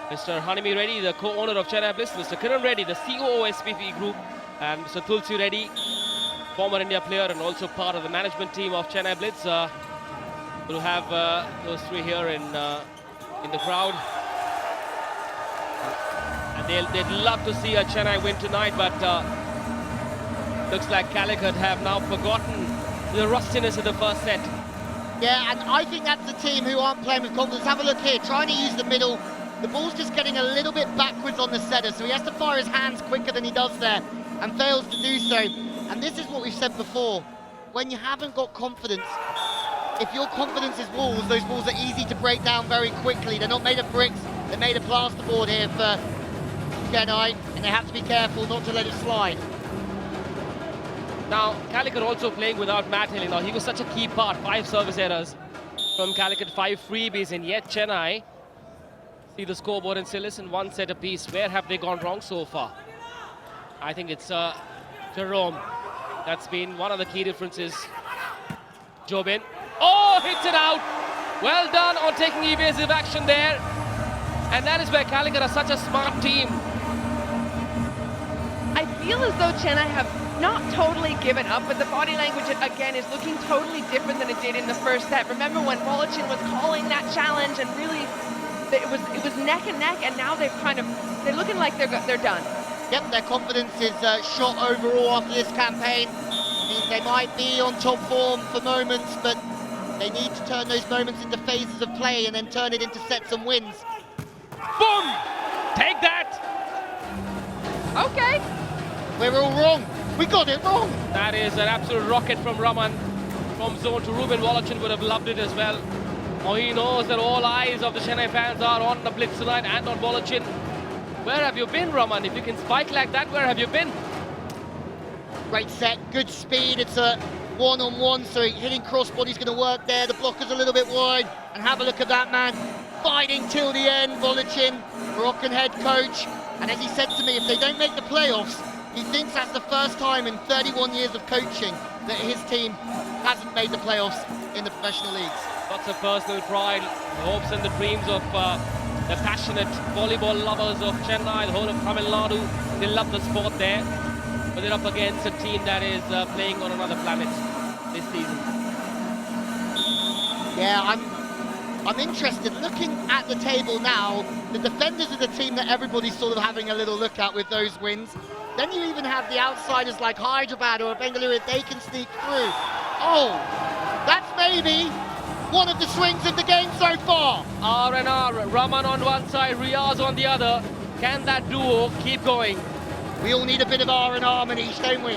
Mr. Hanimi Reddy, the co-owner of Chennai Blitz, Mr. Kiran Reddy, the COO SPP Group, and Mr. Tulsi Reddy, former India player and also part of the management team of Chennai Blitz. We'll have those three here in the crowd. And they'd love to see a Chennai win tonight, but looks like Calicut have now forgotten the rustiness of the first set. Yeah, and I think that's the team who aren't playing with confidence. Have a look here, trying to use the middle. The ball's just getting a little bit backwards on the setter, so he has to fire his hands quicker than he does there, and fails to do so. And this is what we've said before. When you haven't got confidence, if your confidence is walls, those walls are easy to break down very quickly. They're not made of bricks, they're made of plasterboard here for Chennai, and they have to be careful not to let it slide. Now, Calicut also playing without Matt Hill. Now, he was such a key part. 5 service errors from Calicut, 5 freebies, and yet Chennai see the scoreboard and say, listen, 1 set apiece. Where have they gone wrong so far? I think it's Jerome. That's been one of the key differences. Jobin. Oh, hits it out. Well done on taking evasive action there. And that is where Calicut are such a smart team. I feel as though Chennai have not totally given up, but the body language again is looking totally different than it did in the first set. Remember when Volleyball was calling that challenge and really it was neck and neck, and now they're looking like they're done. Yep, their confidence is shot overall after this campaign. Means they might be on top form for moments, but they need to turn those moments into phases of play and then turn it into sets and wins. Boom! Take that! Okay. We're all wrong. We got it wrong. That is an absolute rocket from Raman. From zone to Ruben Volochin would have loved it as well. Now he knows that all eyes of the Chennai fans are on the Blitz tonight and on Volochin. Where have you been, Raman? If you can spike like that, where have you been? Great set, good speed. It's a one-on-one, so hitting crossbody's going to work there. The blocker's a little bit wide. And have a look at that, man. Fighting till the end, Volochin, Moroccan head coach. And as he said to me, if they don't make the playoffs, he thinks that's the first time in 31 years of coaching that his team hasn't made the playoffs in the professional leagues. Lots of personal pride, the hopes and the dreams of the passionate volleyball lovers of Chennai, the whole of Tamil Nadu. They love the sport there, but they're up against a team that is playing on another planet this season. Yeah, I'm interested. Looking at the table now, the defenders are the team that everybody's sort of having a little look at with those wins. Then you even have the outsiders like Hyderabad or Bengaluru, if they can sneak through. Oh, that's maybe one of the swings of the game so far. R&R, Raman on one side, Riaz on the other. Can that duo keep going? We all need a bit of R&R, Manish, don't we?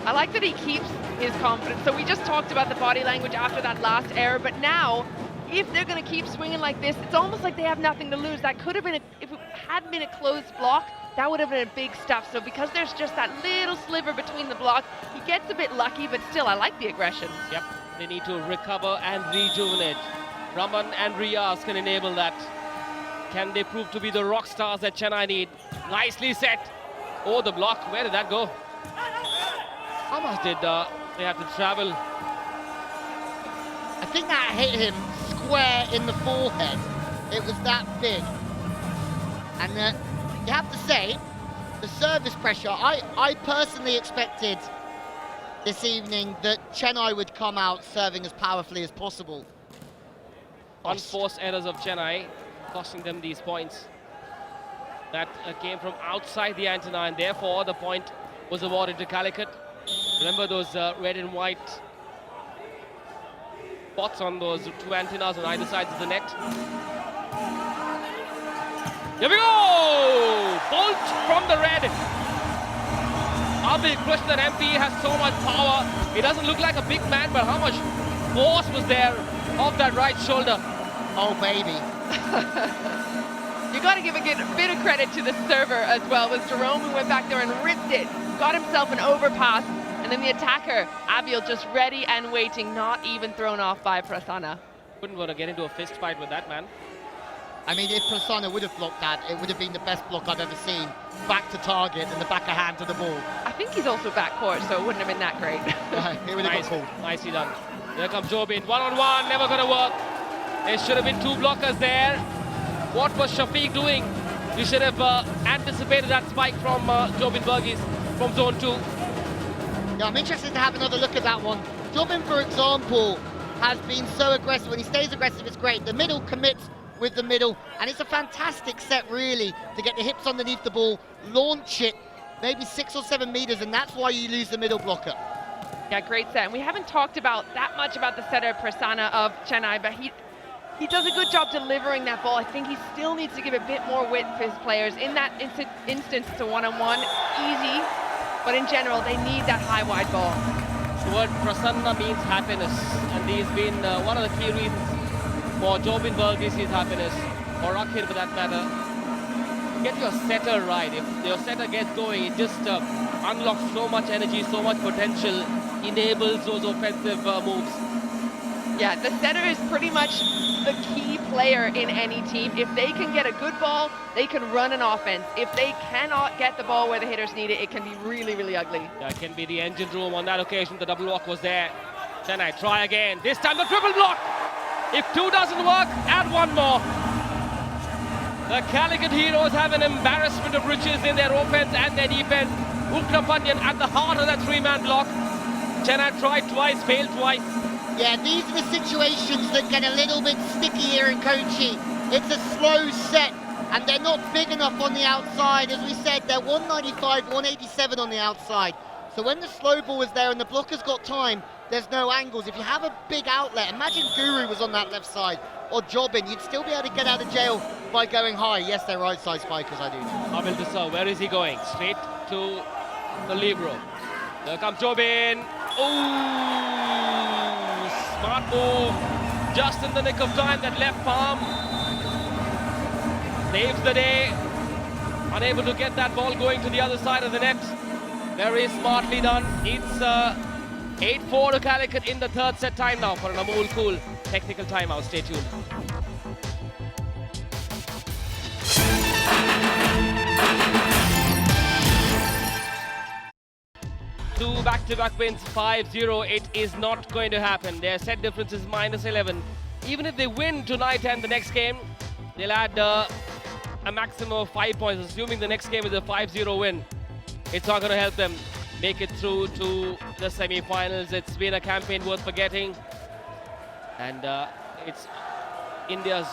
I like that he keeps his confidence. So we just talked about the body language after that last error, but now, if they're going to keep swinging like this, it's almost like they have nothing to lose. That could have been, if it had been a closed block, that would have been a big stuff. So because there's just that little sliver between the block, he gets a bit lucky, but still, I like the aggression. Yep, they need to recover and rejuvenate. Raman and Riaz can enable that. Can they prove to be the rock stars that Chennai need? Nicely set. Oh, the block, where did that go? How much did they have to travel? I think that hit him square in the forehead. It was that big. And you have to say, the service pressure, I personally expected this evening that Chennai would come out serving as powerfully as possible. Unforced errors of Chennai, costing them these points. That came from outside the antenna, and therefore the point was awarded to Calicut. Remember those red and white spots on those two antennas on either side of the net? Here we go! Bolt from the red. Abhi Krishnan MP has so much power. He doesn't look like a big man, but how much force was there off that right shoulder? Oh, baby. You got to give a bit of credit to the server as well. It was Jerome who went back there and ripped it, got himself an overpass, and then the attacker, Abil, just ready and waiting, not even thrown off by Prasanna. Couldn't want to get into a fist fight with that man. I mean, if Prasanna would have blocked that, it would have been the best block I've ever seen. Back to target and the back of hand to the ball. I think he's also backcourt, so it wouldn't have been that great. It would have got called. Nicely done. Here comes Jobin, one-on-one, never going to work. There should have been two blockers there. What was Shafiq doing? You should have anticipated that spike from Jobin Burgess from zone 2. Yeah, I'm interested to have another look at that one. Jobin, for example, has been so aggressive. When he stays aggressive, it's great. The middle commits with the middle, and it's a fantastic set, really, to get the hips underneath the ball, launch it maybe 6 or 7 meters, and that's why you lose the middle blocker. Yeah, great set. And we haven't talked about that much about the setter Prasanna of Chennai, but he does a good job delivering that ball. I think he still needs to give a bit more width for his players. In that instance, it's a one-on-one, easy, but in general, they need that high-wide ball. The word Prasanna means happiness, and he's been one of the key reasons for Jobin Burgess' happiness, or Akhir for that matter. Get your setter right. If your setter gets going, it just unlocks so much energy, so much potential, enables those offensive moves. Yeah, the setter is pretty much the key player in any team. If they can get a good ball, they can run an offense. If they cannot get the ball where the hitters need it, it can be really, really ugly. That can be the engine room on that occasion. The double block was there. Chennai try again. This time the triple block. If 2 doesn't work, add 1 more. The Calicut Heroes have an embarrassment of riches in their offense and their defense. Ukrapanyan at the heart of that 3-man block. Chennai tried twice, failed twice. Yeah, these are the situations that get a little bit sticky here in Kochi. It's a slow set, and they're not big enough on the outside. As we said, they're 195, 187 on the outside. So when the slow ball is there and the blocker's got time, there's no angles. If you have a big outlet, imagine Guru was on that left side, or Jobin, you'd still be able to get out of jail by going high. Yes, they're right side spikers, I do know. Abel to serve. Where is he going? Straight to the libero. There comes Jobin. Oh, smart move. Just in the nick of time, that left palm saves the day. Unable to get that ball going to the other side of the net. Very smartly done. It's 8-4 to Calicut in the third set time now for an Amol Cool technical timeout. Stay tuned. Two back-to-back wins, 5-0. It is not going to happen. Their set difference is -11. Even if they win tonight and the next game, they'll add a maximum of 5 points, assuming the next game is a 5-0 win. It's not going to help them make it through to the semi-finals. It's been a campaign worth forgetting. And it's India's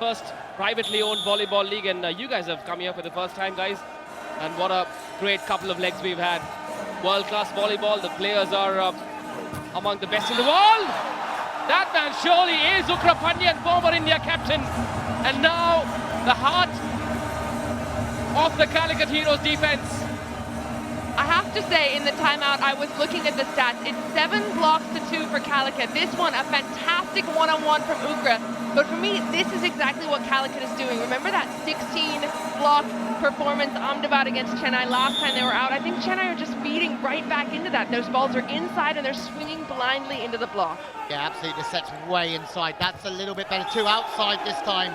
first privately owned volleyball league. And you guys have come here for the first time, guys. And what a great couple of legs we've had. World-class volleyball. The players are among the best in the world. That man surely is Ukrapanyan, former India captain. And now the heart of the Calicut Heroes defense. I have to say, in the timeout, I was looking at the stats. It's 7 blocks to 2 for Calicut. This one, a fantastic one-on-one from Ukra. But for me, this is exactly what Calicut is doing. Remember that 16-block performance Ahmedabad against Chennai last time they were out? I think Chennai are just feeding right back into that. Those balls are inside and they're swinging blindly into the block. Yeah, absolutely. The set's way inside. That's a little bit better. 2 outside this time.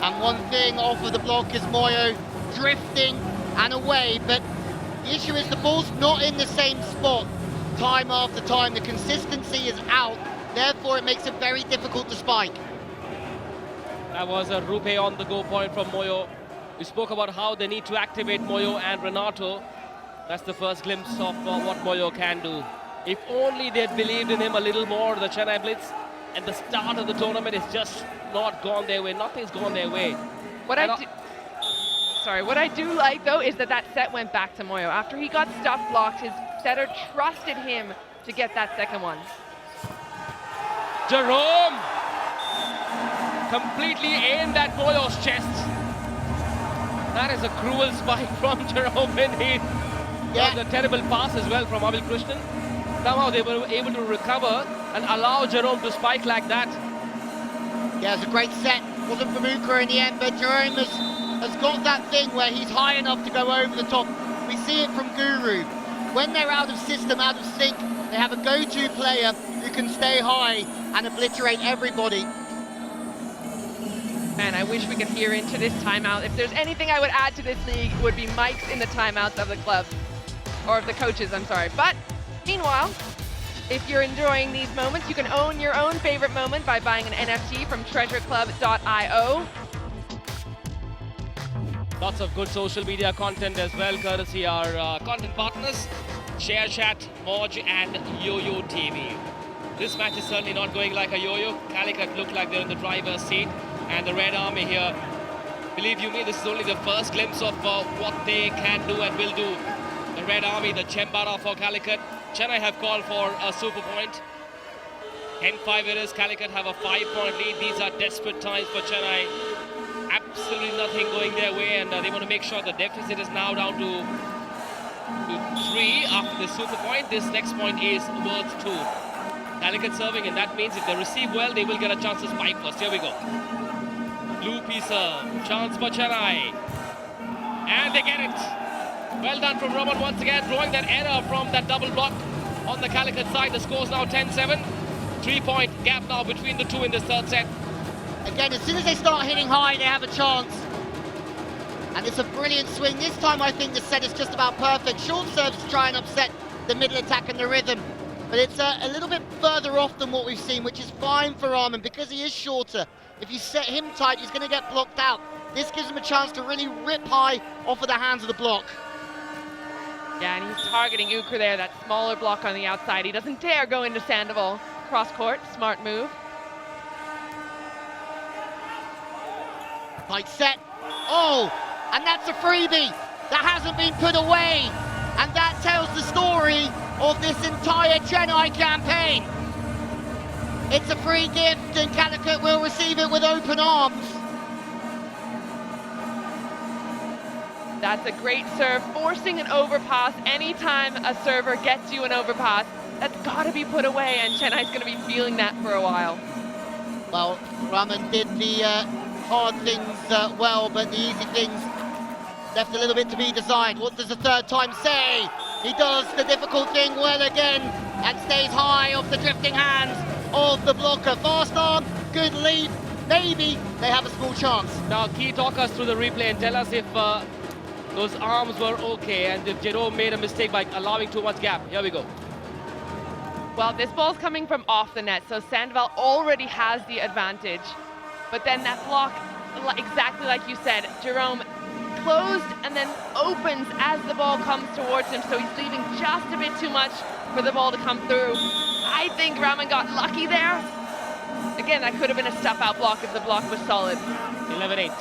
And one thing off of the block is Moyo drifting and away, but The issue is the ball's not in the same spot time after time. The consistency is out, therefore it makes it very difficult to spike. That was a RuPay on the go point from Moyo. We spoke about how they need to activate Moyo and Renato. That's the first glimpse of what Moyo can do. If only they'd believed in him a little more, the Chennai Blitz. At the start of the tournament, it's just not gone their way. Nothing's gone their way. What I do like though is that set went back to Moyo. After he got stuff blocked, his setter trusted him to get that second one. Jerome completely aimed at Moyo's chest. That is a cruel spike from Jerome indeed. That was a terrible pass as well from Abel Krishnan. Somehow they were able to recover and allow Jerome to spike like that. Yeah, it was a great set. Wasn't for Muka in the end, but Jerome has got that thing where he's high enough to go over the top. We see it from Guru. When they're out of system, out of sync, they have a go-to player who can stay high and obliterate everybody. Man, I wish we could hear into this timeout. If there's anything I would add to this league, it would be mics in the timeouts of the club. Or of the coaches, I'm sorry. But meanwhile, if you're enjoying these moments, you can own your own favorite moment by buying an NFT from treasureclub.io. Lots of good social media content as well, courtesy our content partners, ShareChat, Moj and Yo-Yo TV. This match is certainly not going like a yo-yo. Calicut look like they're in the driver's seat, and the Red Army here, believe you me, this is only the first glimpse of what they can do and will do. The Red Army, the Chembara for Calicut. Chennai have called for a super point. 10-5 it is. Calicut have a 5-point lead. These are desperate times for Chennai. Absolutely nothing going their way, and they want to make sure the deficit is now down to 3 after the super point. This next point is worth 2. Calicut serving, and that means if they receive well, they will get a chance to spike first. Here we go. Blue piece serve. Chance for Chennai. And they get it. Well done from Roman once again, drawing that error from that double block on the Calicut side. The score's now 10-7. 3-point gap now between the two in this third set. Again, as soon as they start hitting high, they have a chance. And it's a brilliant swing. This time I think the set is just about perfect. Short serves to try and upset the middle attack and the rhythm. But it's a little bit further off than what we've seen, which is fine for Armin because he is shorter. If you set him tight, he's going to get blocked out. This gives him a chance to really rip high off of the hands of the block. Yeah, and he's targeting Ukra there, that smaller block on the outside. He doesn't dare go into Sandoval. Cross court, smart move. Tight set. Oh, and that's a freebie that hasn't been put away. And that tells the story of this entire Chennai campaign. It's a free gift and Calicut will receive it with open arms. That's a great serve, forcing an overpass. Anytime a server gets you an overpass, that's got to be put away, and Chennai's going to be feeling that for a while. Well, Raman did the hard things well, but the easy things left a little bit to be desired. What does the third time say? He does the difficult thing well again and stays high off the drifting hands of the blocker. Fast arm, good lead. Maybe they have a small chance. Now, Key, talk us through the replay and tell us if those arms were okay and if Jerome made a mistake by allowing too much gap. Here we go. Well, this ball's coming from off the net, so Sandoval already has the advantage. But then that block, exactly like you said, Jerome closed and then opens as the ball comes towards him, so he's leaving just a bit too much for the ball to come through. I think Raman got lucky there. Again, that could have been a step out block if the block was solid. 11-8.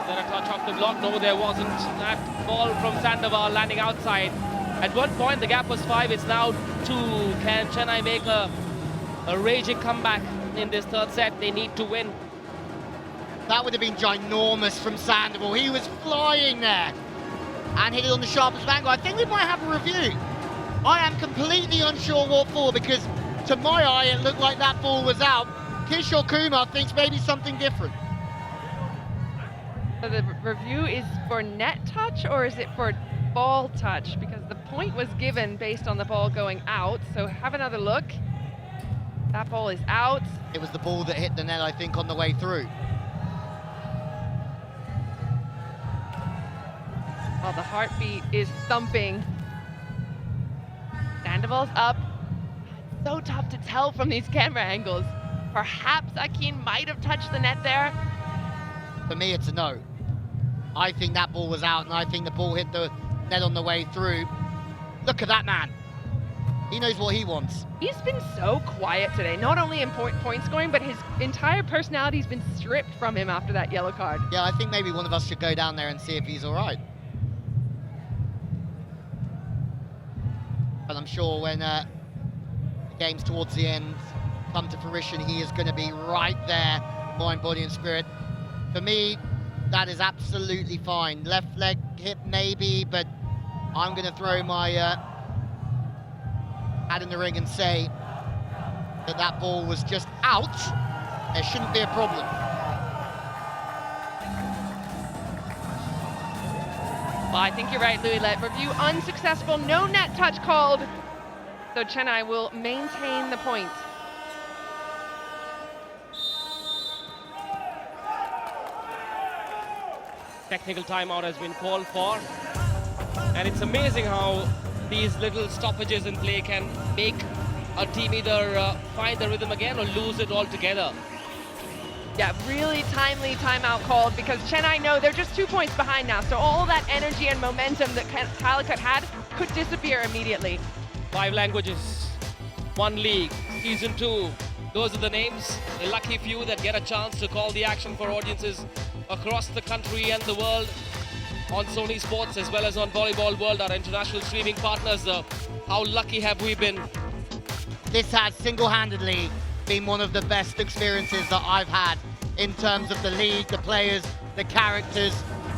Is there a touch off the block? No, there wasn't. That ball from Sandoval landing outside. At one point, the gap was 5. It's now 2. Can Chennai make a raging comeback in this third set? They need to win. That would have been ginormous from Sandoval. He was flying there and hit it on the sharpest angle. I think we might have a review. I am completely unsure what for, because to my eye, it looked like that ball was out. Kishore Kumar thinks maybe something different. So the review is for net touch, or is it for ball touch? Because the point was given based on the ball going out. So have another look. That ball is out. It was the ball that hit the net, I think, on the way through. Oh, the heartbeat is thumping. Sandoval's up. So tough to tell from these camera angles. Perhaps Akin might have touched the net there. For me, it's a no. I think that ball was out, and I think the ball hit the net on the way through. Look at that man. He knows what he wants. He's been so quiet today, not only in point scoring, but his entire personality's been stripped from him after that yellow card. Yeah, I think maybe one of us should go down there and see if he's all right. But I'm sure when the game's towards the end come to fruition, he is going to be right there, mind, body and spirit. For me, that is absolutely fine. Left leg hip maybe, but I'm going to throw my hat in the ring and say that that ball was just out. There shouldn't be a problem. Well, I think you're right, Louis. Let review unsuccessful, no net touch called. So Chennai will maintain the point. Technical timeout has been called for. And it's amazing how these little stoppages in play can make a team either find the rhythm again or lose it altogether. Yeah, really timely timeout called because Chennai know they're just 2 points behind now. So all that energy and momentum that Calicut had could disappear immediately. 5 languages, 1 league, season 2. Those are the names, the lucky few that get a chance to call the action for audiences across the country and the world on Sony Sports as well as on Volleyball World, our international streaming partners. How lucky have we been? This has single-handedly been one of the best experiences that I've had in terms of the league, the players, the characters.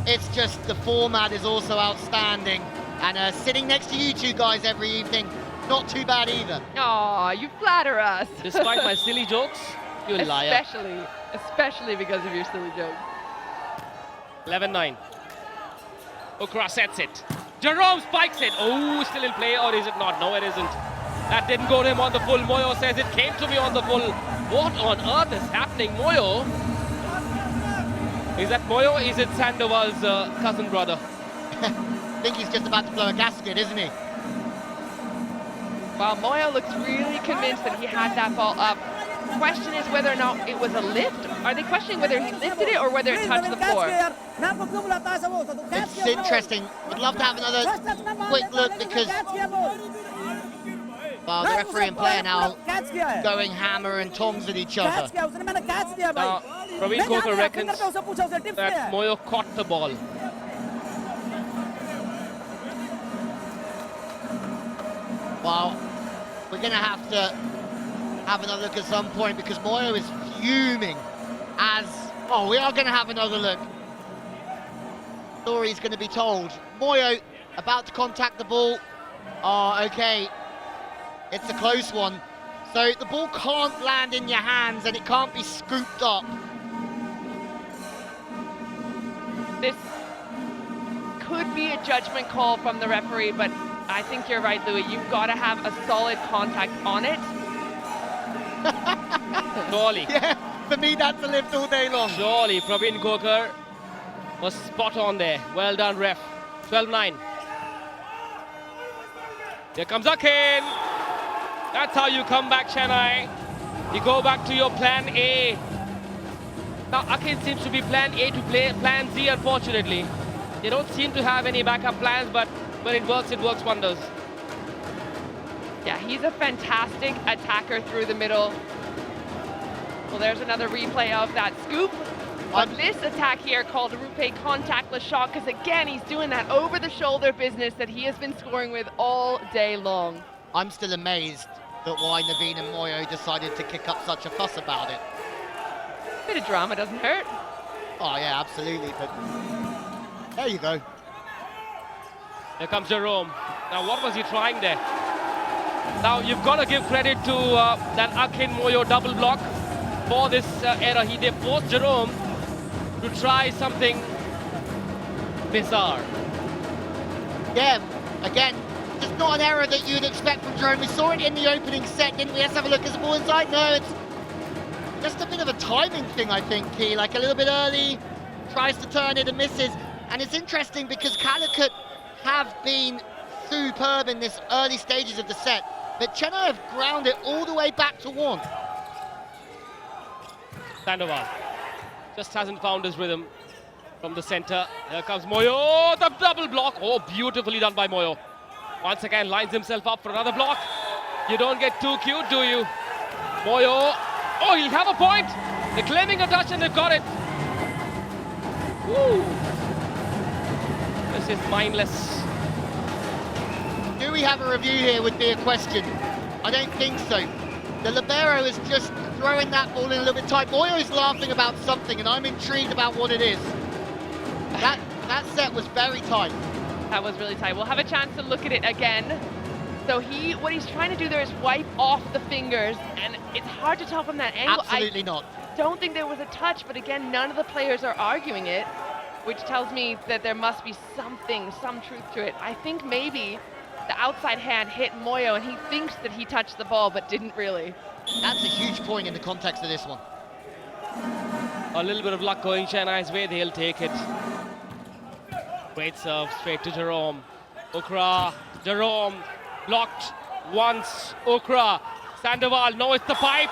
It's just the format is also outstanding. And sitting next to you two guys every evening, not too bad either. Aw, you flatter us. Despite my silly jokes, you liar. Especially because of your silly jokes. 11-9. Ukra sets it. Jerome spikes it. Oh, still in play, or is it not? No, it isn't. That didn't go to him on the full. Moyo says it came to me on the full. What on earth is happening, Moyo? Is that Moyo? Is it Sandoval's cousin brother? I think he's just about to blow a gasket, isn't he? Well, Moyo looks really convinced that he had that ball up. Question is whether or not it was a lift. Are they questioning whether he lifted it or whether it touched the floor? It's interesting. Would love to have another quick look because well, the referee and player now going hammer and tongs at each other. Now, Praveen Kokar reckons that Moyo caught the ball. Well, we're going to have another look at some point because Moyo is fuming as... Oh, we are going to have another look. Story's going to be told. Moyo about to contact the ball. Oh, okay. It's a close one. So the ball can't land in your hands and it can't be scooped up. This could be a judgment call from the referee, but I think you're right, Louis. You've got to have a solid contact on it. Surely. Yeah, for me that's a lift all day long. Surely, Praveen Kokar was spot on there. Well done, ref. 12-9. Here comes Akin. That's how you come back, Chennai. You go back to your plan A. Now, Akin seems to be plan A to play plan Z, unfortunately. They don't seem to have any backup plans, but when it works wonders. Yeah, he's a fantastic attacker through the middle. Well, there's another replay of that scoop. But this attack here called RuPay contactless shot, because again, he's doing that over-the-shoulder business that he has been scoring with all day long. I'm still amazed that why Naveen and Moyo decided to kick up such a fuss about it. A bit of drama doesn't hurt. Oh yeah, absolutely, but there you go. Here comes Jerome. Now, what was he trying there? Now, you've got to give credit to that Akin Moyo double block for this error. They forced Jerome to try something bizarre. Yeah, again, just not an error that you'd expect from Jerome. We saw it in the opening set, didn't we? Let's have a look. Is the ball inside? No, it's just a bit of a timing thing, I think, Key. Like a little bit early, tries to turn it and misses. And it's interesting because Calicut have been superb in this early stages of the set, but Chennai have ground it all the way back to 1. Sandoval just hasn't found his rhythm from the center. Here comes Moyo, the double block. Oh, beautifully done by Moyo. Once again, lines himself up for another block. You don't get too cute, do you? Moyo, oh, he'll have a point. They're claiming a touch and they've got it. Woo. This is mindless. Do we have a review here would be a question. I don't think so. The libero is just throwing that ball in a little bit tight. Moyo is laughing about something and I'm intrigued about what it is. That set was very tight. That was really tight. We'll have a chance to look at it again. So what he's trying to do there is wipe off the fingers, and it's hard to tell from that angle. Absolutely not. Don't think there was a touch, but again, none of the players are arguing it, which tells me that there must be something, some truth to it. I think maybe the outside hand hit Moyo, and he thinks that he touched the ball, but didn't really. That's a huge point in the context of this one. A little bit of luck going Chennai's way, they'll take it. Great serve straight to Jerome. Ukra, Jerome, blocked once. Ukra, Sandoval, no, it's the pipe,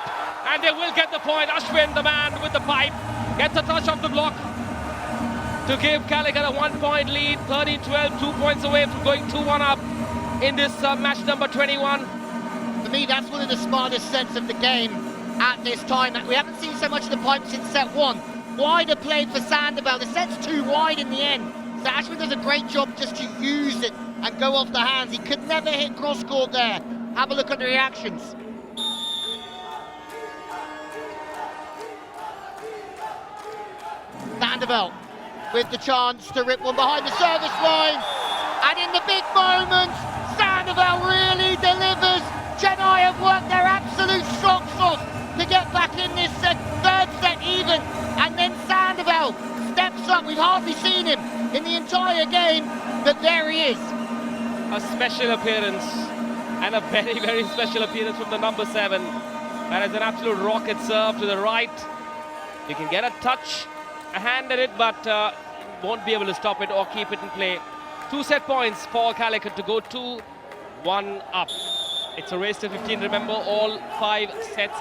and they will get the point. Ashwin, the man with the pipe, gets a touch off the block to give Calicut a 1-point lead. 13-12, 2 points away from going 2-1 up in this match number 21. For me, that's one of the smartest sets of the game at this time. We haven't seen so much of the pipe since set 1. Wider played for Sandoval. The set's too wide in the end. So Ashwin does a great job just to use it and go off the hands. He could never hit cross court there. Have a look at the reactions. Sandoval with the chance to rip one behind the service line. And in the big moments, Sandoval really delivers. Chennai have worked their absolute socks off to get back in this set, third set even. And then Sandoval steps up. We've hardly seen him in the entire game, but there he is. A special appearance, and a very, very special appearance from the number 7. That is an absolute rocket serve to the right. You can get a touch, a hand at it, but won't be able to stop it or keep it in play. 2 set points for Calicut to go 2-1 up. It's a race to 15. Remember, all 5 sets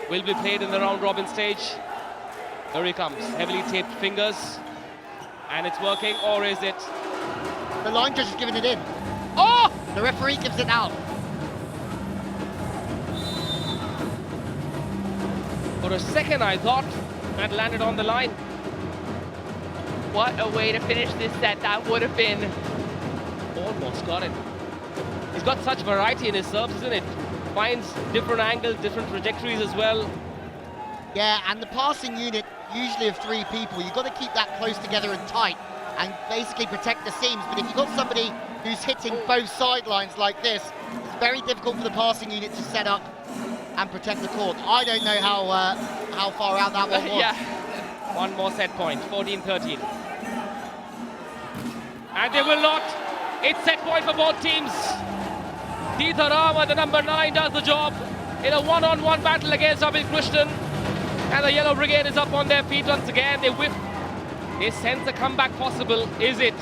will be played in the round robin stage. Here he comes, heavily taped fingers, and it's working, or is it? The line judge has given it in. Oh! The referee gives it out. For a second, I thought that landed on the line. What a way to finish this set that would have been. Almost got it. He's got such variety in his serves, isn't it? Finds different angles, different trajectories as well. Yeah, and the passing unit, usually of 3 people, you've got to keep that close together and tight and basically protect the seams. But if you've got somebody who's hitting both sidelines like this, it's very difficult for the passing unit to set up and protect the court. I don't know how far out that one was. Yeah. One more set point, 14-13. And they will not. It's set point for both teams. Deetha Rama, the number 9, does the job in a one-on-one battle against Abhi Krishnan. And the Yellow Brigade is up on their feet once again. They whiff. They sense a comeback possible. Is it?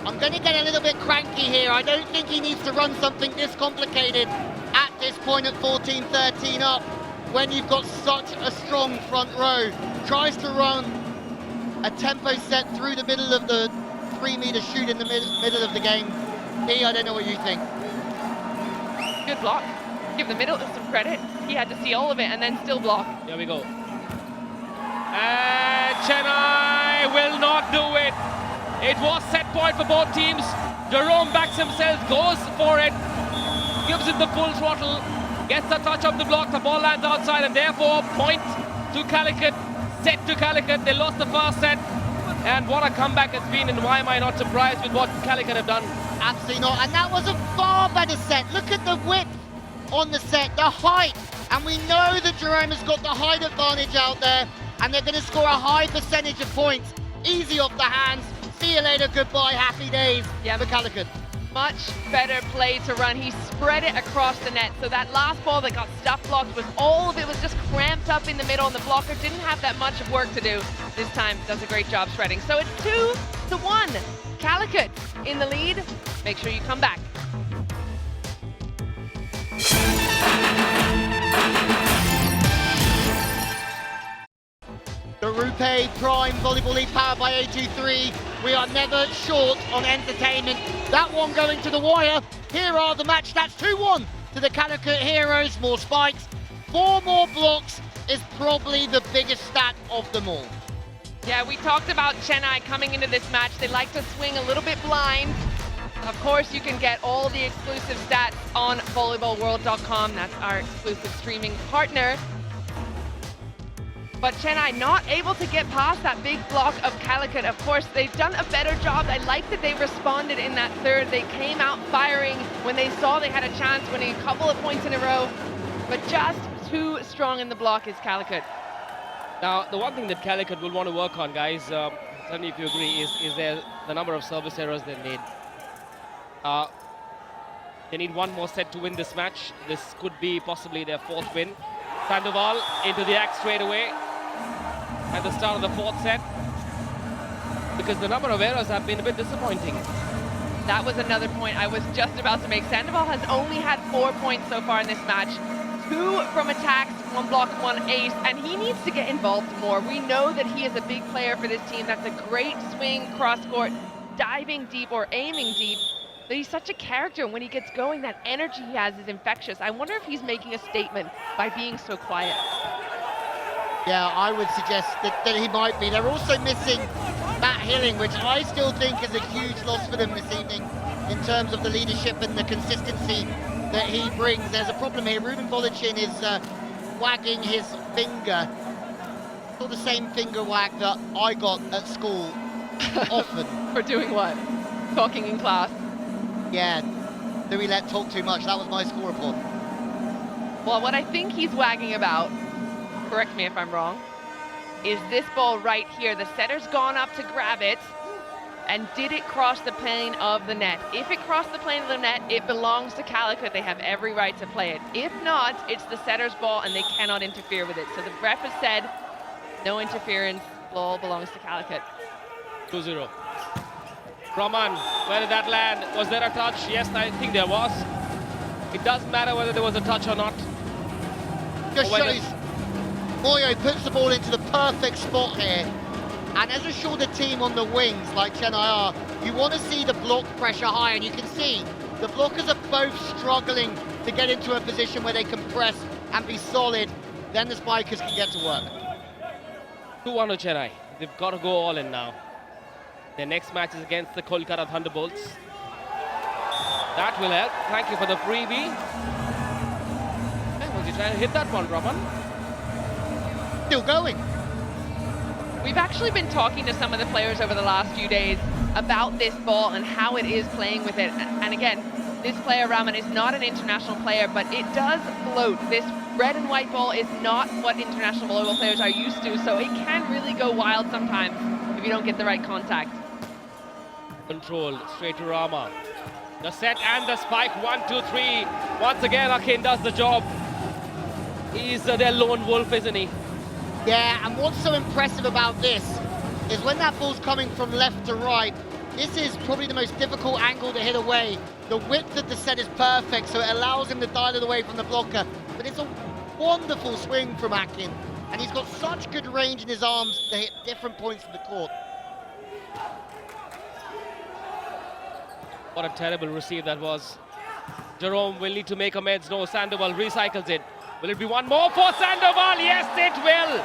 I'm going to get a little bit cranky here. I don't think he needs to run something this complicated at this point at 14-13 up when you've got such a strong front row. Tries to run a tempo set through the middle of the 3-meter shoot in the middle of the game. Dee, I don't know what you think. Good block. Give the middle some credit. He had to see all of it and then still block. Here we go. And Chennai will not do it. It was set point for both teams. Jerome backs himself, goes for it, gives it the full throttle, gets a touch of the block, the ball lands outside, and therefore point to Calicut, set to Calicut. They lost the first set, and what a comeback it's been, and why am I not surprised with what Calicut have done? Absolutely not, and that was a far better set. Look at the width on the set, the height, and we know that Jerome has got the height advantage out there, and they're going to score a high percentage of points. Easy off the hands. See you later, goodbye, happy days for Calicut. Much better play to run. He spread it across the net. So that last ball that got stuff blocked was all of it was just cramped up in the middle, and the blocker didn't have that much of work to do this time. Does a great job spreading. So it's 2 1. Calicut in the lead. Make sure you come back. The RuPay Prime Volleyball League powered by A23. We are never short on entertainment. That one going to the wire. Here are the match stats. 2-1 to the Calicut Heroes. More spikes. 4 more blocks is probably the biggest stat of them all. Yeah, we talked about Chennai coming into this match. They like to swing a little bit blind. Of course, you can get all the exclusive stats on volleyballworld.com. That's our exclusive streaming partner. But Chennai not able to get past that big block of Calicut. Of course, they've done a better job. I like that they responded in that third. They came out firing when they saw they had a chance, winning a couple of points in a row. But just too strong in the block is Calicut. Now, the one thing that Calicut will want to work on, guys, tell me if you agree, is the number of service errors they made. They need one more set to win this match. This could be possibly their 4th win. Sandoval into the act straight away at the start of the 4th set, because the number of errors have been a bit disappointing. That was another point I was just about to make. Sandoval has only had 4 points so far in this match. 2 from attacks, 1 block, 1 ace, and he needs to get involved more. We know that he is a big player for this team. That's a great swing, cross-court, diving deep or aiming deep. But he's such a character, and when he gets going, that energy he has is infectious. I wonder if he's making a statement by being so quiet. Yeah, I would suggest that he might be. They're also missing Matt Hilling, which I still think is a huge loss for them this evening in terms of the leadership and the consistency that he brings. There's a problem here. Ruben Volichin is wagging his finger. Not the same finger wag that I got at school often. For doing what? Talking in class? Yeah, Louis let talk too much. That was my school report. Well, what I think he's wagging about, correct me if I'm wrong, is this ball right here. The setter's gone up to grab it, and did it cross the plane of the net? If it crossed the plane of the net, it belongs to Calicut. They have every right to play it. If not, it's the setter's ball, and they cannot interfere with it. So the ref has said, no interference, ball belongs to Calicut. 2-0. Raman, where did that land? Was there a touch? Yes, I think there was. It doesn't matter whether there was a touch or not. Just shows Moyo puts the ball into the perfect spot here. And as a shorter team on the wings, like Chennai are, you want to see the block pressure high, and you can see the blockers are both struggling to get into a position where they can press and be solid. Then the spikers can get to work. 2-1 to Chennai. They've got to go all in now. Their next match is against the Kolkata Thunderbolts. That will help. Thank you for the freebie. Hey, was he trying to hit that one, Raman? Still going. We've actually been talking to some of the players over the last few days about this ball and how it is playing with it. And again, this player, Raman, is not an international player, but it does float. This red and white ball is not what international volleyball players are used to, so it can really go wild sometimes if you don't get the right contact. Controlled, straight to Rama. The set and the spike, 1, 2, 3. Once again, Akin does the job. He's their lone wolf, isn't he? Yeah, and what's so impressive about this is when that ball's coming from left to right, this is probably the most difficult angle to hit away. The width of the set is perfect, so it allows him to dial it away from the blocker. But it's a wonderful swing from Akin, and he's got such good range in his arms to hit different points of the court. What a terrible receive that was. Jerome will need to make amends. No, Sandoval recycles it. Will it be one more for Sandoval? Yes, it will.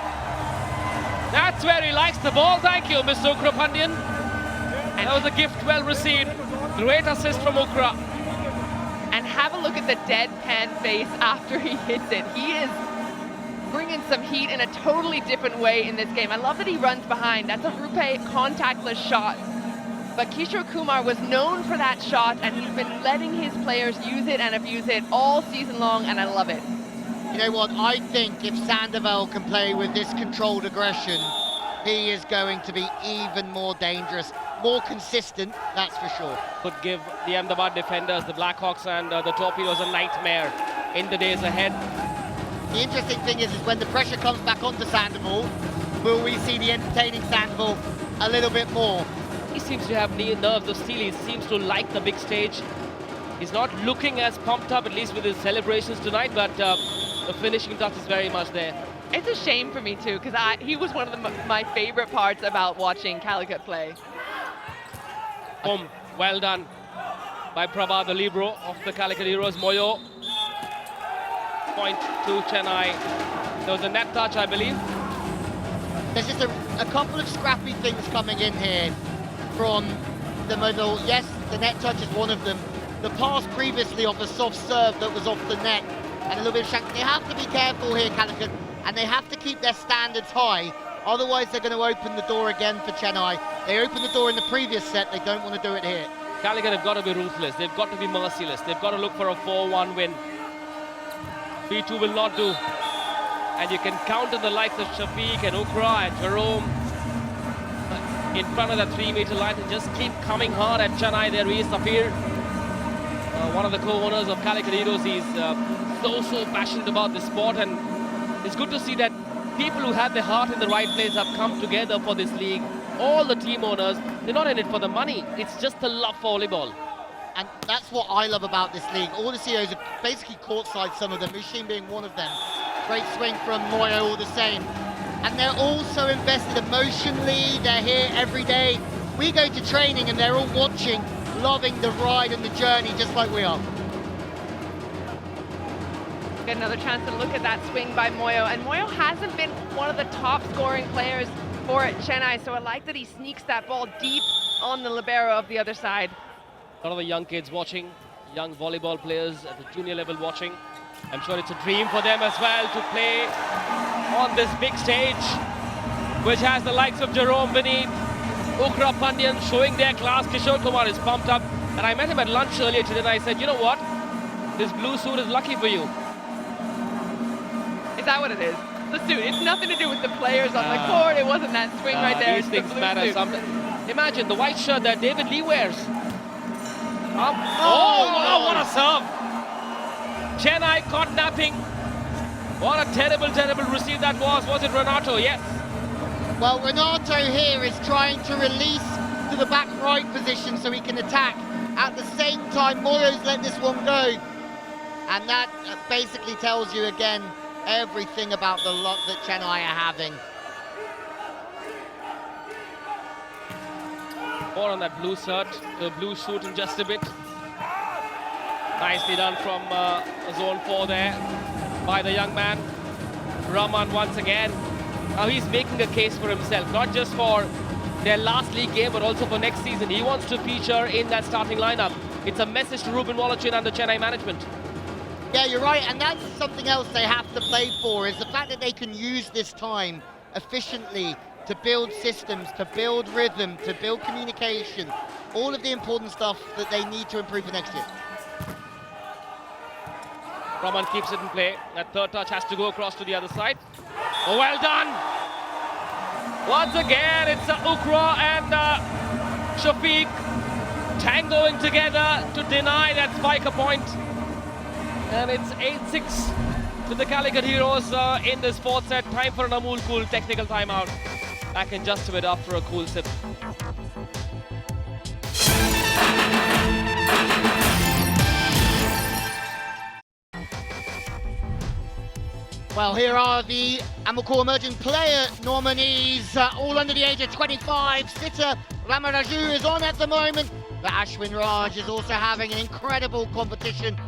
That's where he likes the ball. Thank you, Mr. Ukrapandian. And that was a gift well received. Great assist from Ukra. And have a look at the deadpan face after he hits it. He is bringing some heat in a totally different way in this game. I love that he runs behind. That's a RuPay contactless shot. But Kishore Kumar was known for that shot, and he's been letting his players use it and abuse it all season long, and I love it. You know what, I think if Sandoval can play with this controlled aggression, he is going to be even more dangerous, more consistent, that's for sure. Could give the Ahmedabad defenders, the Blackhawks and the Torpedoes, a nightmare in the days ahead. The interesting thing is when the pressure comes back onto Sandoval, will we see the entertaining Sandoval a little bit more? he seems to have nerves of steel. He seems to like the big stage. He's not looking as pumped up, at least with his celebrations tonight, but the finishing touch is very much there. It's a shame for me too, because he was one of my favorite parts about watching Calicut play. Boom, well done by Prabha, the libero of the Calicut Heroes. Moyo, point to Chennai. There was a net touch, I believe. There's just a couple of scrappy things coming in here from the middle. Yes, the net touch is one of them. The pass previously off a soft serve that was off the net and a little bit of shank. They have to be careful here, Calicut, and they have to keep their standards high. Otherwise, they're going to open the door again for Chennai. They opened the door in the previous set. They don't want to do it here. Calicut have got to be ruthless. They've got to be merciless. They've got to look for a 4-1 win. B2 will not do. And you can count on the likes of Shafiq and Ukra and Jerome in front of the 3-meter line and just keep coming hard at Chennai. There he is, Safir, one of the co-owners of Calicut Heroes. He's so passionate about this sport, and it's good to see that people who have their heart in the right place have come together for this league. All the team owners, they're not in it for the money. It's just the love for volleyball. And that's what I love about this league. All the CEOs are basically courtside, some of them, Mushin being one of them. Great swing from Moyo, all the same. And they're all so invested emotionally. They're here every day. We go to training and they're all watching, loving the ride and the journey just like we are. Get another chance to look at that swing by Moyo. And Moyo hasn't been one of the top scoring players for Chennai, so I like that he sneaks that ball deep on the libero of the other side. A lot of the young kids watching, young volleyball players at the junior level watching. I'm sure it's a dream for them as well to play on this big stage, which has the likes of Jerome beneath, Ukra Pandyan showing their class. Kishore Kumar is pumped up. And I met him at lunch earlier today and I said, you know what? This blue suit is lucky for you. Is that what it is? The suit. It's nothing to do with the players on the court. It wasn't that swing right there. These things matter. Imagine the white shirt that David Lee wears. Oh, wow, what a serve. Chennai caught napping. What a terrible receive that was. Was it Renato? Yes. Well, Renato here is trying to release to the back right position so he can attack. At the same time, Moyo's let this one go. And that basically tells you again everything about the luck that Chennai are having. More on that blue shirt, the blue suit in just a bit. Nicely done from zone 4 there by the young man. Raman once again. Now he's making a case for himself, not just for their last league game, but also for next season. He wants to feature in that starting lineup. It's a message to Ruben Wallachin and the Chennai management. Yeah, you're right, and that's something else they have to play for, is the fact that they can use this time efficiently to build systems, to build rhythm, to build communication, all of the important stuff that they need to improve for next year. Raman keeps it in play. That third touch has to go across to the other side. Oh, well done. Once again, it's Ukra and Shafiq tangoing together to deny that spiker point. And it's 8-6 to the Calicut Heroes in this fourth set. Time for an Amul Cool technical timeout. Back in just a bit after a cool sip. Well, here are the Amulcool Emerging Player nominees, all under the age of 25. Sita Ramaraju is on at the moment, but Ashwin Raj is also having an incredible competition.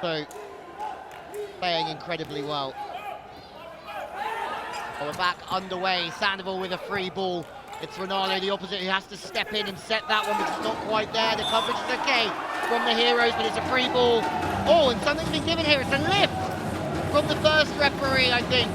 So, playing incredibly well. We're back underway. Sandoval with a free ball. It's Ronaldo, the opposite, who has to step in and set that one, but it's not quite there. The coverage is okay from the Heroes, but it's a free ball. Oh, and something's been given here. It's a lift from the first referee, I think.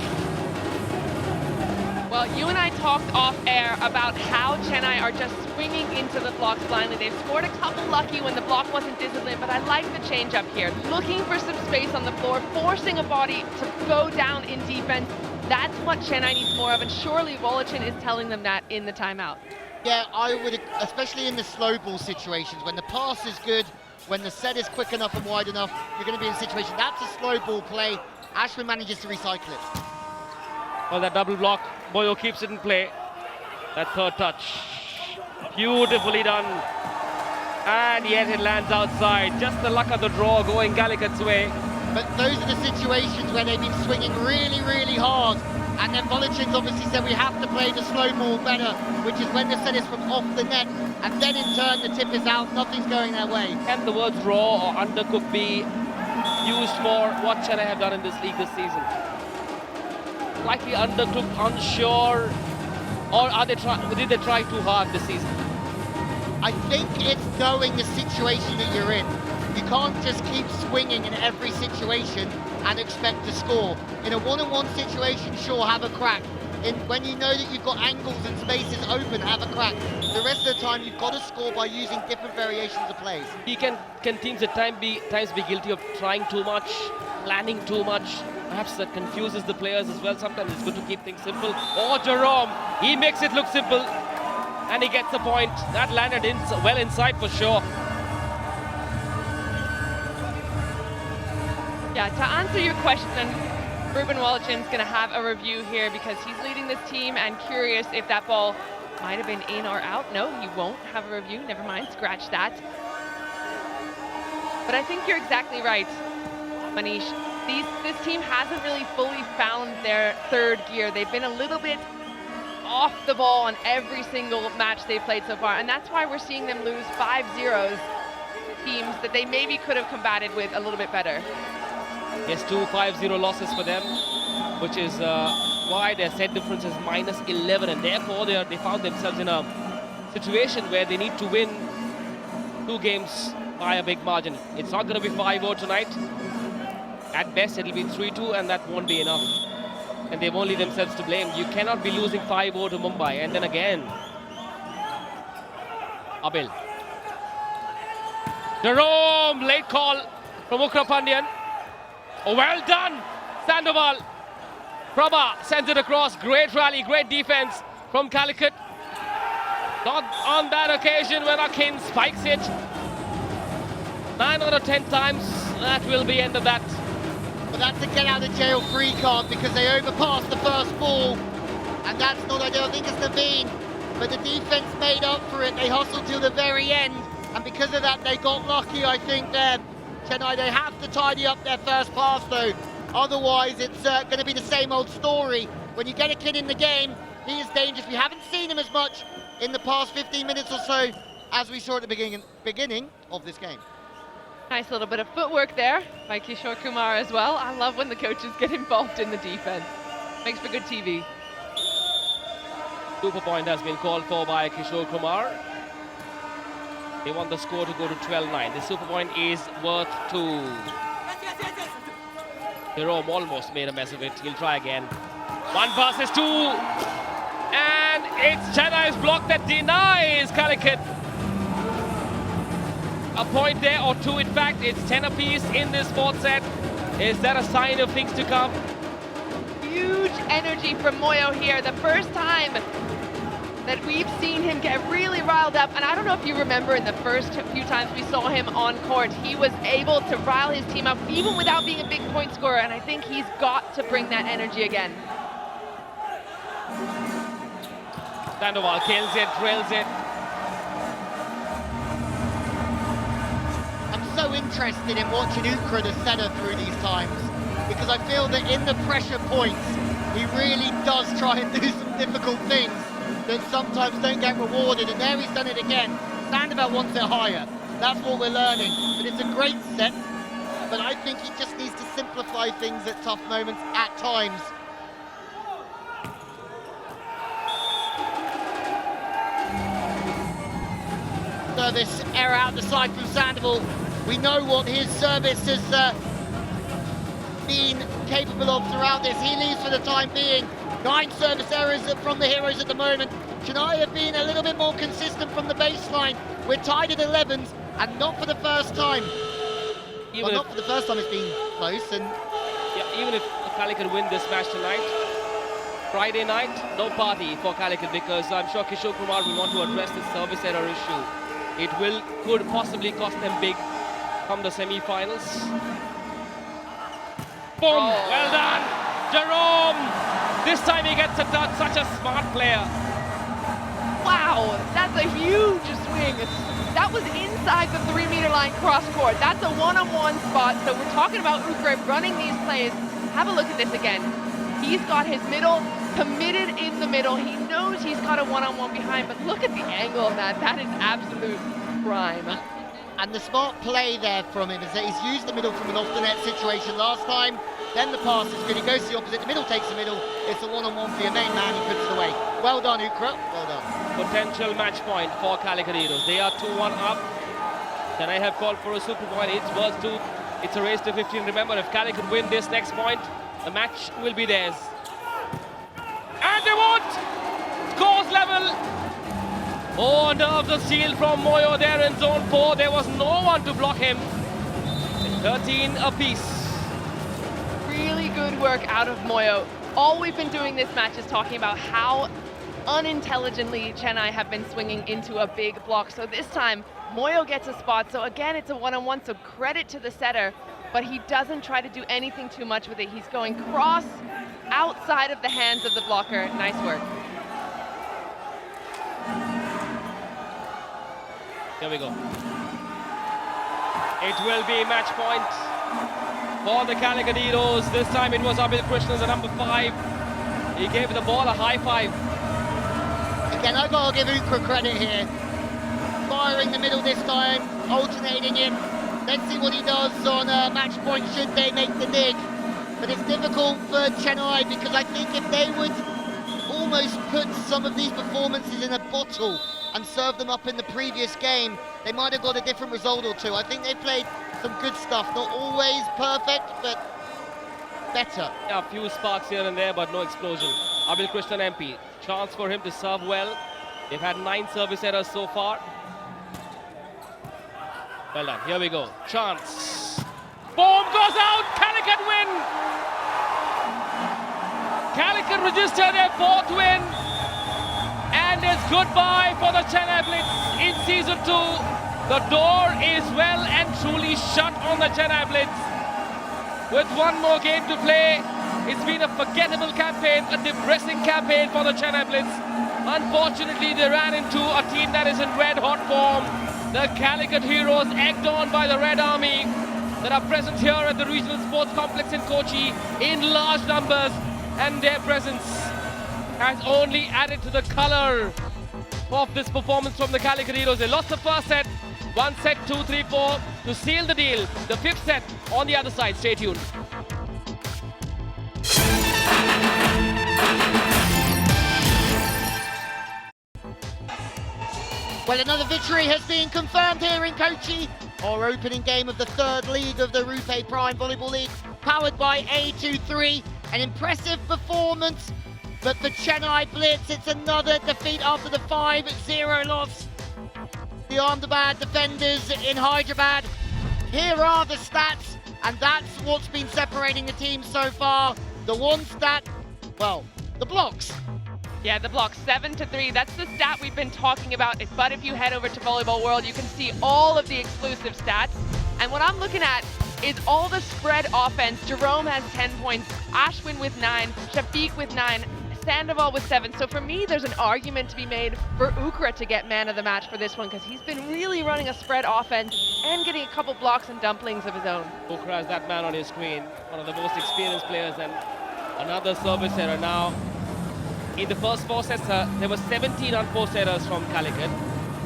Well, you and I talked off air about how Chennai are just swinging into the blocks blindly. They've scored a couple lucky when the block wasn't disciplined, but I like the change up here. Looking for some space on the floor, forcing a body to go down in defense. That's what Chennai needs more of, and surely Wallachin is telling them that in the timeout. Yeah, I would, especially in the slow ball situations, when the pass is good, when the set is quick enough and wide enough, you're going to be in a situation. That's a slow ball play. Ashwin manages to recycle it. Well, that double block, Moyo keeps it in play. That third touch. Beautifully done. And yet it lands outside. Just the luck of the draw going Calicut's way. But those are the situations where they've been swinging really, really hard. And then Volleyball obviously said we have to play the slow ball better, which is when the set is from off the net. And then in turn the tip is out, nothing's going their way. Can the words raw or undercooked be used for what Chennai have done in this league this season? Slightly undercooked, unsure, or did they try too hard this season? I think it's knowing the situation that you're in. You can't just keep swinging in every situation and expect to score. In a one-on-one situation, sure, have a crack. When you know that you've got angles and spaces open, have a crack. The rest of the time, you've got to score by using different variations of plays. Can teams at times be guilty of trying too much, planning too much? Perhaps that confuses the players as well. Sometimes it's good to keep things simple. Oh, Jerome, he makes it look simple. And he gets the point. That landed well inside for sure. Yeah, to answer your question, Ruben Wolochin's going to have a review here because he's leading this team and curious if that ball might have been in or out. No, he won't have a review. Never mind, scratch that. But I think you're exactly right, Manish. This team hasn't really fully found their third gear. They've been a little bit off the ball on every single match they've played so far, and that's why we're seeing them lose 5-0 to teams that they maybe could have combated with a little bit better. Yes, 2 5-0 losses for them, which is why their set difference is -11, and therefore they found themselves in a situation where they need to win 2 games by a big margin. It's not going to be 5-0 tonight. At best, it'll be 3-2, and that won't be enough. And they've only themselves to blame. You cannot be losing 5-0 to Mumbai. And then again, Abil. Jerome, late call from Ukrapandian. Oh, well done, Sandoval. Prabha sends it across. Great rally, great defense from Calicut. Not on that occasion when Akin spikes it. 9 out of 10 times, that will be end of that. But that's a get out of jail free card because they overpassed the first ball. And that's not ideal. I think it's Naveen. But the defense made up for it. They hustled till the very end. And because of that, they got lucky, I think, there. Chennai, they have to tidy up their first pass, though. Otherwise, it's going to be the same old story. When you get a kid in the game, he is dangerous. We haven't seen him as much in the past 15 minutes or so as we saw at the beginning of this game. Nice little bit of footwork there by Kishore Kumar as well. I love when the coaches get involved in the defense. Makes for good TV. Super point has been called for by Kishore Kumar. They want the score to go to 12-9. The super point is worth 2. Jerome almost made a mess of it. He'll try again. 1 versus 2. And it's Chennai's block that denies Calicut a point there, or 2 in fact. It's 10 apiece in this 4th set. Is that a sign of things to come? Huge energy from Moyo here. The first time that we've seen him get really riled up, and I don't know if you remember in the first few times we saw him on court, he was able to rile his team up even without being a big point scorer, and I think he's got to bring that energy again. Sandoval kills it, drills it. I'm so interested in watching Ukra, the setter, through these times, because I feel that in the pressure points, he really does try and do some difficult things that sometimes don't get rewarded, and there he's done it again. Sandoval wants it higher. That's what we're learning. But it's a great set, but I think he just needs to simplify things at tough moments at times. Service error out the side from Sandoval. We know what his service has been capable of throughout this. He leaves for the time being. 9 service errors from the heroes at the moment. Chennai have been a little bit more consistent from the baseline. We're tied at 11s, and not for the first time. Not for the first time it's been close. And yeah, even if Calicut win this match tonight, Friday night, no party for Calicut, because I'm sure Kishore Kumar will want to address this service error issue. It could possibly cost them big come the semi-finals. Boom! Oh. Well done, Jerome. This time he gets a touch. Such a smart player. Oh, that's a huge swing. That was inside the 3-meter line cross court. That's a one-on-one spot. So we're talking about Ukre running these plays. Have a look at this again. He's got his middle committed in the middle. He knows he's got a one-on-one behind, but look at the angle of that. That is absolute prime. And the smart play there from him is that he's used the middle from an off-the-net situation last time. Then the pass is good. He goes to the opposite. The middle takes the middle. It's a one-on-one for your main man. He puts it away. Well done, Ukra. Well done. Potential match point for Calicut Heroes. They are 2-1 up. Can I have called for a super point? It's worth 2. It's a race to 15. Remember, if Calicut win this next point, the match will be theirs. And they won't! Scores level. Oh, nerves of steel from Moyo there in zone 4. There was no one to block him. 13 apiece. Really good work out of Moyo. All we've been doing this match is talking about how unintelligently Chennai have been swinging into a big block. So this time, Moyo gets a spot. So again, it's a one-on-one, so credit to the setter. But he doesn't try to do anything too much with it. He's going cross outside of the hands of the blocker. Nice work. Here we go. It will be match point for the Calicut Heroes. This time it was Abhil Krishnan, the number 5. He gave the ball a high 5. Again, I've got to give Ukra credit here. Firing the middle this time, alternating it. Let's see what he does on match point should they make the dig. But it's difficult for Chennai because I think if they would almost put some of these performances in a bottle and serve them up in the previous game, they might have got a different result or two. I think they played some good stuff, not always perfect, but better. Yeah, a few sparks here and there, but no explosion. Abhil Krishnan MP, chance for him to serve well. They've had 9 service errors so far. Well done, here we go, chance. Boom, goes out, Calicut win! Calicut register their 4th win. And it's goodbye for the Chennai Blitz in Season 2. The door is well and truly shut on the Chennai Blitz. With one more game to play, it's been a forgettable campaign, a depressing campaign for the Chennai Blitz. Unfortunately, they ran into a team that is in red-hot form. The Calicut Heroes, egged on by the Red Army, that are present here at the Regional Sports Complex in Kochi in large numbers, and their presence has only added to the color of this performance from the Calicut Heroes. They lost the first set, 1 set, 2, 3, 4 to seal the deal. The 5th set on the other side. Stay tuned. Well, another victory has been confirmed here in Kochi. Our opening game of the 3rd league of the RuPay Prime Volleyball League, powered by A23. An impressive performance, but for Chennai Blitz, it's another defeat after the 5-0 loss. The Ahmedabad defenders in Hyderabad. Here are the stats, and that's what's been separating the teams so far. The one stat, well, the blocks. Yeah, the block 7-3. That's the stat we've been talking about. But if you head over to Volleyball World, you can see all of the exclusive stats. And what I'm looking at is all the spread offense. Jerome has 10 points, Ashwin with 9, Shafiq with 9, Sandoval with 7. So for me, there's an argument to be made for Ukra to get man of the match for this one, because he's been really running a spread offense and getting a couple blocks and dumplings of his own. Ukra is that man on his screen, one of the most experienced players, and another service error now. In the first 4 sets, there were 17 unforced errors from Calicut.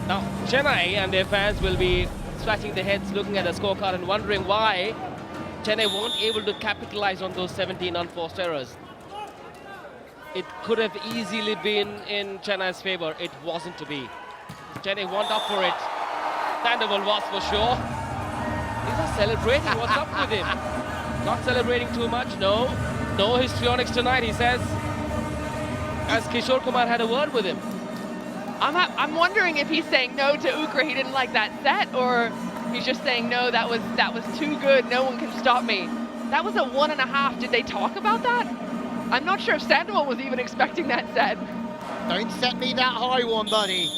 Now, Chennai and their fans will be scratching their heads looking at the scorecard and wondering why Chennai weren't able to capitalize on those 17 unforced errors. It could have easily been in Chennai's favor. It wasn't to be. Chennai weren't up for it. Thunderbolt was for sure. He's just celebrating. What's up with him? Not celebrating too much, no. No histrionics tonight, he says. As Kishore Kumar had a word with him. I'm wondering if he's saying no to Ukra, he didn't like that set, or he's just saying no, that was too good, no one can stop me. That was a 1.5. Did they talk about that? I'm not sure if Sandoval was even expecting that set. Don't set me that high one, buddy.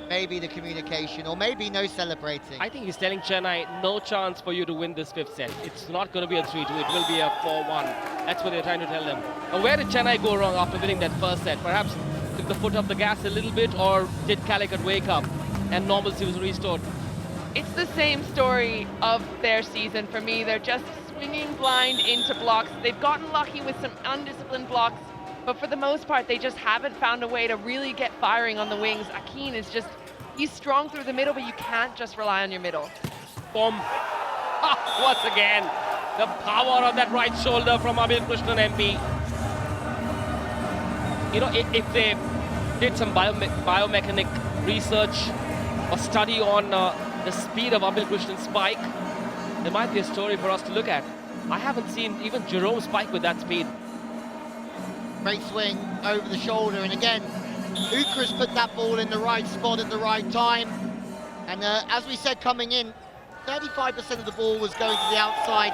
Maybe the communication, or maybe no celebrating. I think he's telling Chennai, no chance for you to win this 5th set. It's not going to be a 3-2, it will be a 4-1. That's what they're trying to tell them. And where did Chennai go wrong after winning that first set? Perhaps the took the foot off the gas a little bit, or did Calicut wake up and normalcy was restored? It's the same story of their season for me. They're just swinging blind into blocks. They've gotten lucky with some undisciplined blocks, but for the most part, they just haven't found a way to really get firing on the wings. Akin is just, he's strong through the middle, but you can't just rely on your middle. Boom. Once again, the power on that right shoulder from Abil Krishnan MP. You know, if they did some biomechanic research or study on the speed of Abil Krishnan's spike, there might be a story for us to look at. I haven't seen even Jerome spike with that speed. Great swing over the shoulder, and again, Ukra's put that ball in the right spot at the right time. And as we said coming in, 35% of the ball was going to the outside,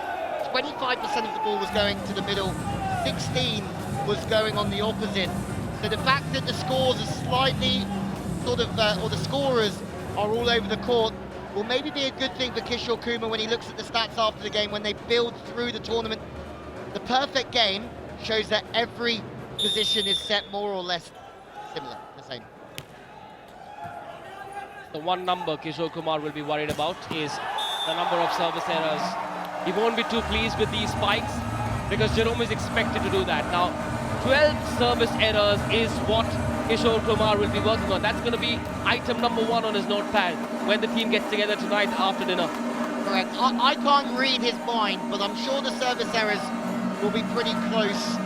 25% of the ball was going to the middle, 16 was going on the opposite. So the fact that the scores are slightly sort of, or the scorers are all over the court, will maybe be a good thing for Kishore Kumar when he looks at the stats after the game, when they build through the tournament. The perfect game shows that every position is set more or less similar, the same. The one number Kishore Kumar will be worried about is the number of service errors. He won't be too pleased with these spikes because Jerome is expected to do that. Now, 12 service errors is what Kishore Kumar will be working on. That's going to be item number 1 on his notepad when the team gets together tonight after dinner. Correct. I can't read his mind, but I'm sure the service errors will be pretty close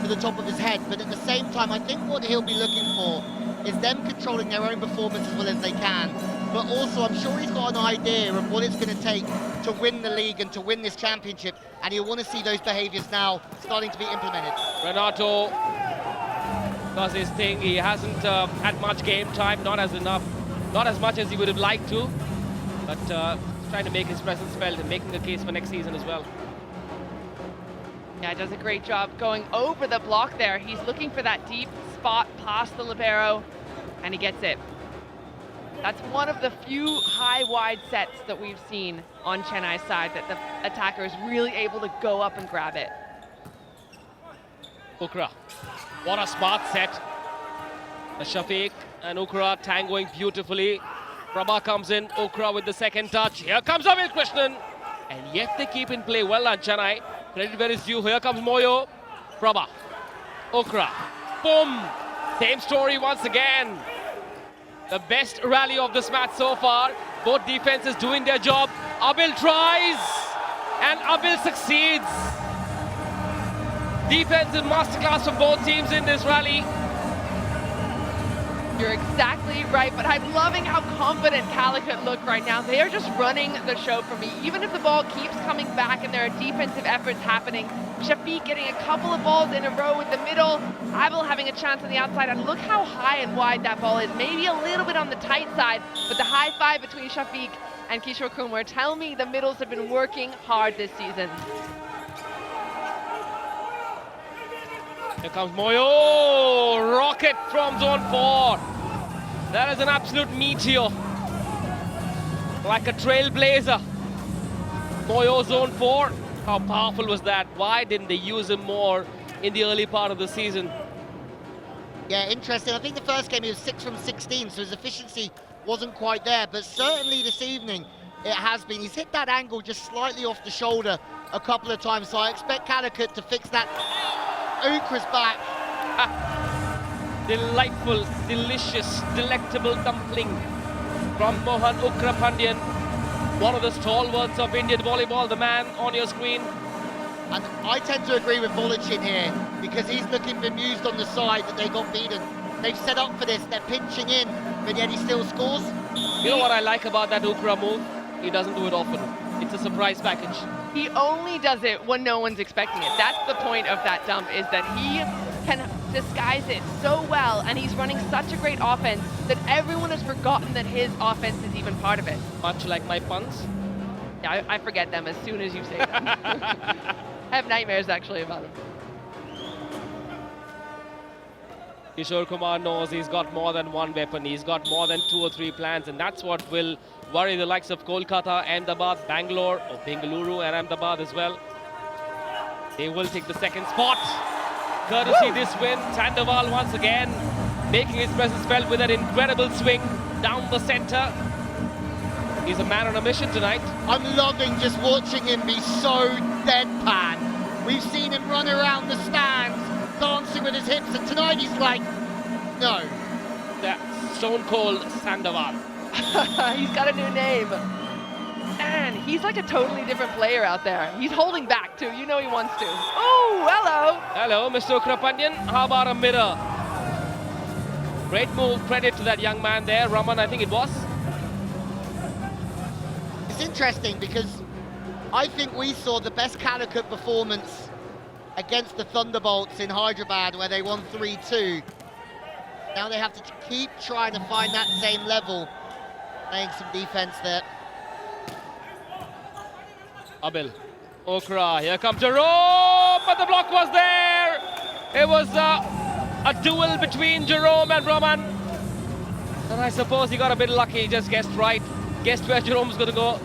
to the top of his head. But at the same time, I think what he'll be looking for is them controlling their own performance as well as they can. But also, I'm sure he's got an idea of what it's going to take to win the league and to win this championship. And he'll want to see those behaviours now starting to be implemented. Renato does his thing. He hasn't had much game time, not as much as he would have liked to, but trying to make his presence felt and making a case for next season as well. Yeah, does a great job going over the block there. He's looking for that deep spot past the libero, and he gets it. That's one of the few high wide sets that we've seen on Chennai's side, that the attacker is really able to go up and grab it. Ukra, what a smart set. Shafiq and Ukra tangoing beautifully. Prabha comes in, Ukra with the second touch. Here comes Abil Krishnan, and yet they keep in play well on Chennai. Credit where is due. Here comes Moyo. Prabha, Ukra, boom. Same story once again. The best rally of this match so far. Both defenses doing their job. Abil tries, and Abil succeeds. Defensive masterclass from both teams in this rally. You're exactly right, but I'm loving how confident Calicut look right now. They are just running the show for me. Even if the ball keeps coming back and there are defensive efforts happening, Shafiq getting a couple of balls in a row with the middle, Abil having a chance on the outside, and look how high and wide that ball is. Maybe a little bit on the tight side, but the high five between Shafiq and Kishore Kumar tell me the middles have been working hard this season. Here comes Moyo, rocket from zone 4. That is an absolute meteor, like a trailblazer. Moyo zone 4, how powerful was that? Why didn't they use him more in the early part of the season? Yeah, interesting. I think the first game he was 6 from 16, so his efficiency wasn't quite there, but certainly this evening it has been. He's hit that angle just slightly off the shoulder a couple of times, so I expect Calicut to fix that. Ukra's back. Delightful, delicious, delectable dumpling from Mohan Ukra Pandyan, one of the stalwarts of Indian volleyball, the man on your screen. And I tend to agree with Volleyball here, because he's looking bemused on the side that they got beaten. They've set up for this, they're pinching in, but yet he still scores. You know what I like about that Ukra move? He doesn't do it often. It's a surprise package. He only does it when no one's expecting it. That's the point of that dump, is that he can disguise it so well, and he's running such a great offense that everyone has forgotten that his offense is even part of it. Much like my puns. Yeah, I forget them as soon as you say them. I have nightmares actually about them. Kishore Kumar knows he's got more than one weapon. He's got more than 2 or 3 plans, and that's what will worry the likes of Kolkata, Ahmedabad, Bangalore, or Bengaluru and Ahmedabad as well. They will take the second spot. Courtesy this win, Thunderbolts once again making his presence felt with an incredible swing down the center. He's a man on a mission tonight. I'm loving just watching him be so deadpan. We've seen him run around the stands, dancing with his hips, and tonight he's like, no. That's Stone Cold Sandoval. He's got a new name. Man, he's like a totally different player out there. He's holding back too, you know he wants to. Oh, hello. Hello, Mr. Ukrapandian. How about a mirror? Great move, credit to that young man there, Raman, I think it was. It's interesting because I think we saw the best Calicut performance against the Thunderbolts in Hyderabad where they won 3-2. Now they have to keep trying to find that same level, playing some defense there. Abil, Okra, here comes Jerome, but the block was there. It was a duel between Jerome and Raman. And I suppose he got a bit lucky, just guessed right. Guessed where Jerome's going to go.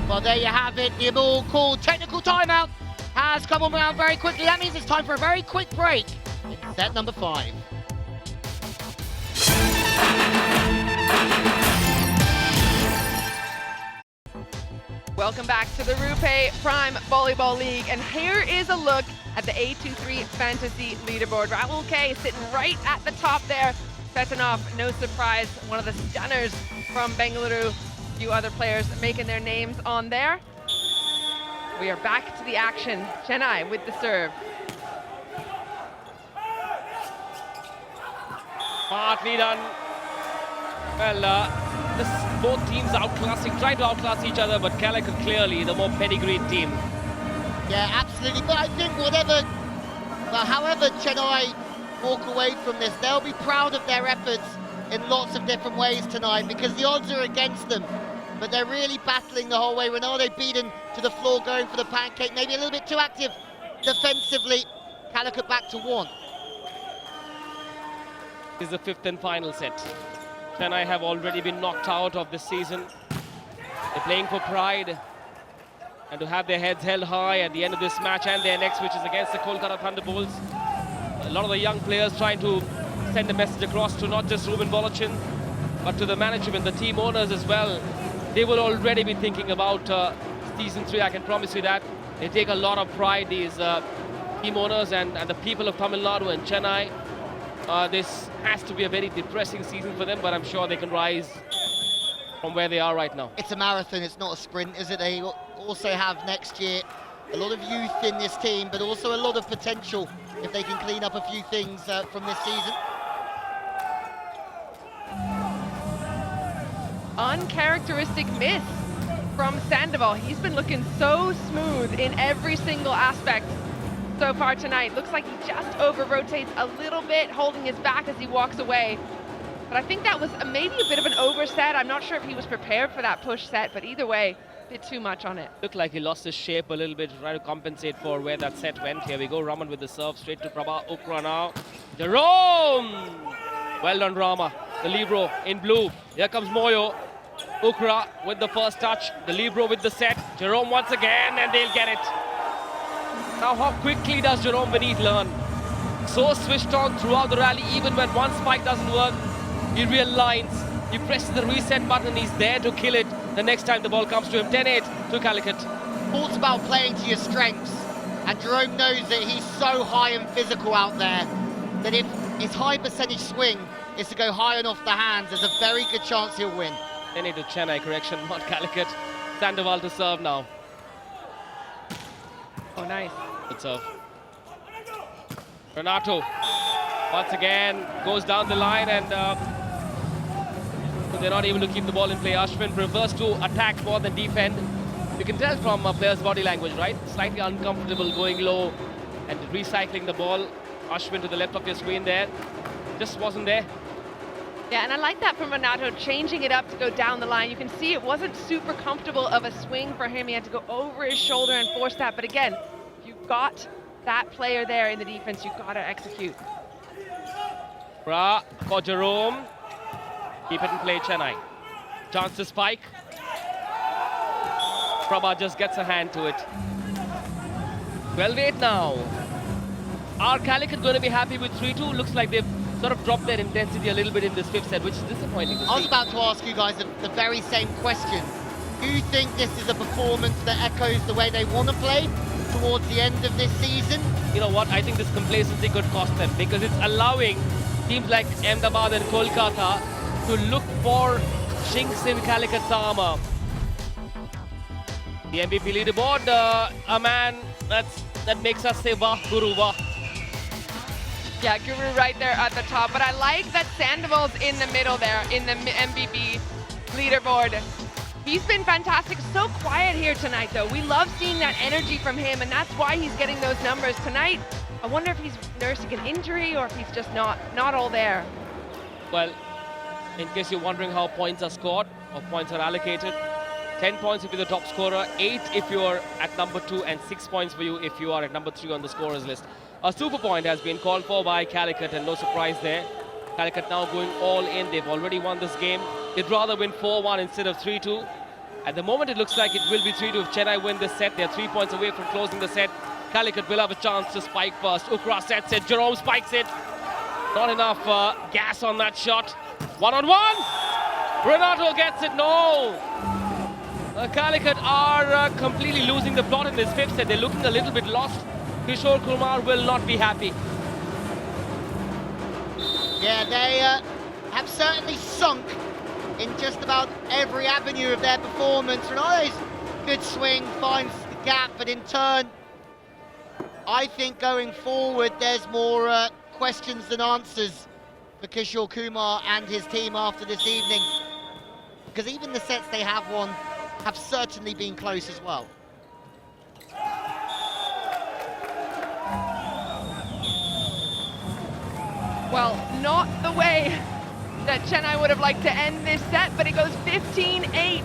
Well, there you have it. The ball called technical timeout has come on around very quickly. That means it's time for a very quick break in set number 5. Welcome back to the RuPay Prime Volleyball League, and here is a look at the A23 Fantasy Leaderboard. Rahul K sitting right at the top there. Fetanov, no surprise, one of the stunners from Bengaluru. A few other players making their names on there. We are back to the action. Chennai with the serve. Smartly done. Well, both teams outclassing, trying to outclass each other, but Calicut clearly the more pedigreed team. Yeah, absolutely. But I think however Chennai walk away from this, they'll be proud of their efforts in lots of different ways tonight because the odds are against them. But they're really battling the whole way. Ronaldo beaten to the floor, going for the pancake, maybe a little bit too active defensively. Calicut back to 1. This is the 5th and final set. Chennai have already been knocked out of this season. They're playing for pride and to have their heads held high at the end of this match and their next, which is against the Kolkata Thunderbolts. A lot of the young players trying to send a message across to not just Ruben Bolochin, but to the management, the team owners as well. They will already be thinking about season 3, I can promise you that. They take a lot of pride, these team owners and the people of Tamil Nadu and Chennai. This has to be a very depressing season for them, but I'm sure they can rise from where they are right now. It's a marathon, it's not a sprint, is it? They also have next year a lot of youth in this team, but also a lot of potential if they can clean up a few things from this season. Uncharacteristic miss from Sandoval. He's been looking so smooth in every single aspect so far tonight. Looks like he just over-rotates a little bit, holding his back as he walks away. But I think that was maybe a bit of an overset. I'm not sure if he was prepared for that push set, but either way, a bit too much on it. Looked like he lost his shape a little bit, trying to compensate for where that set went. Here we go, Raman with the serve, straight to Prabha Ukra now. Jerome! Well done, Rama. The libero in blue. Here comes Moyo. Ukra with the first touch. The libero with the set. Jerome once again, and they'll get it. Now, how quickly does Jerome Beneath learn? So switched on throughout the rally, even when one spike doesn't work, he realigns. He presses the reset button, he's there to kill it the next time the ball comes to him. 10-8 to Calicut. It's about playing to your strengths, and Jerome knows that he's so high and physical out there that if his high percentage swing is to go high and off the hands, there's a very good chance he'll win. 10-8 to Chennai, correction, not Calicut. Sandoval to serve now. Oh, nice. Good serve. Renato once again goes down the line, and they're not able to keep the ball in play. Ashwin prefers to attack more than defend. You can tell from a player's body language, right? Slightly uncomfortable going low and recycling the ball. Ashwin to the left of your screen there. Just wasn't there. Yeah, and I like that from Renato, changing it up to go down the line. You can see it wasn't super comfortable of a swing for him. He had to go over his shoulder and force that. But again, you've got that player there in the defense, you've got to execute. Bra for Jerome. Keep it in play, Chennai. Chance to spike. Prabha just gets a hand to it. 12-8 now. Are Calicut going to be happy with 3-2? Looks like they've sort of dropped their intensity a little bit in this fifth set, which is disappointing to see. I was about to ask you guys the very same question. Do you think this is a performance that echoes the way they want to play towards the end of this season? You know what? I think this complacency could cost them because it's allowing teams like Ahmedabad and Kolkata to look for chinks in Calicut's armor. The MVP leaderboard, a man that makes us say wah, guru, wah. Yeah, Guru right there at the top. But I like that Sandoval's in the middle there in the MVP leaderboard. He's been fantastic. So quiet here tonight, though. We love seeing that energy from him, and that's why he's getting those numbers tonight. I wonder if he's nursing an injury or if he's just not all there. Well, in case you're wondering how points are scored or points are allocated, 10 points if you're the top scorer, 8 if you're at number 2, and 6 points for you if you are at number 3 on the scorers list. A super point has been called for by Calicut, and no surprise there. Calicut now going all in. They've already won this game. They'd rather win 4-1 instead of 3-2. At the moment, it looks like it will be 3-2 if Chennai win this set. They're 3 points away from closing the set. Calicut will have a chance to spike first. Ukra sets it. Jerome spikes it. Not enough gas on that shot. One-on-one. Renato gets it. No. Calicut are completely losing the plot in this fifth set. They're looking a little bit lost. Kishore Kumar will not be happy. Yeah, they have certainly sunk in just about every avenue of their performance. Ronaldo's good swing finds the gap, but in turn, I think going forward, there's more questions than answers for Kishore Kumar and his team after this evening. Because even the sets they have won have certainly been close as well. Well, not the way that Chennai would have liked to end this set, but it goes 15-8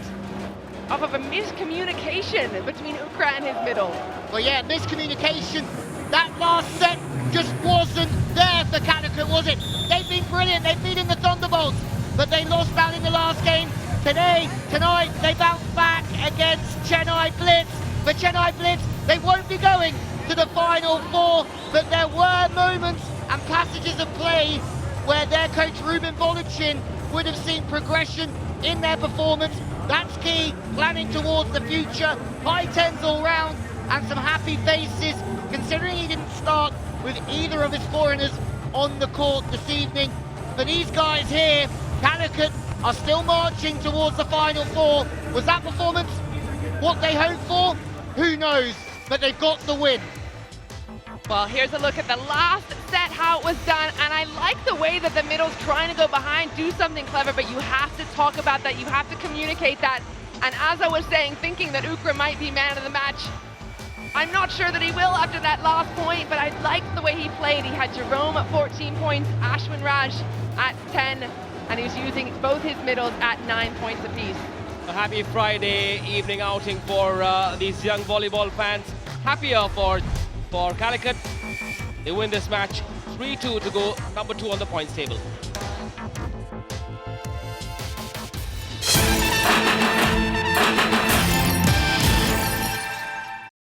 off of a miscommunication between Ukra and his middle. Well, yeah, miscommunication. That last set just wasn't there for Calicut, was it? They've been brilliant. They've beaten the Thunderbolts, but they lost out in the last game. Tonight, they bounce back against Chennai Blitz. For Chennai Blitz, they won't be going to the Final Four, but there were moments and passages of play where their coach Ruben Volleyball would have seen progression in their performance. That's key, planning towards the future. High tens all round and some happy faces, considering he didn't start with either of his foreigners on the court this evening. For these guys here, Calicut are still marching towards the Final Four. Was that performance what they hoped for? Who knows, but they've got the win. Well, here's a look at the last set, how it was done, and I like the way that the middle's trying to go behind, do something clever, but you have to talk about that, you have to communicate that. And as I was saying, thinking that Ukra might be man of the match, I'm not sure that he will after that last point, but I liked the way he played. He had Jerome at 14 points, Ashwin Raj at 10, and he was using both his middles at 9 points apiece. A happy Friday evening outing for these young volleyball fans. Happier for Calicut. They win this match 3-2 to go number 2 on the points table.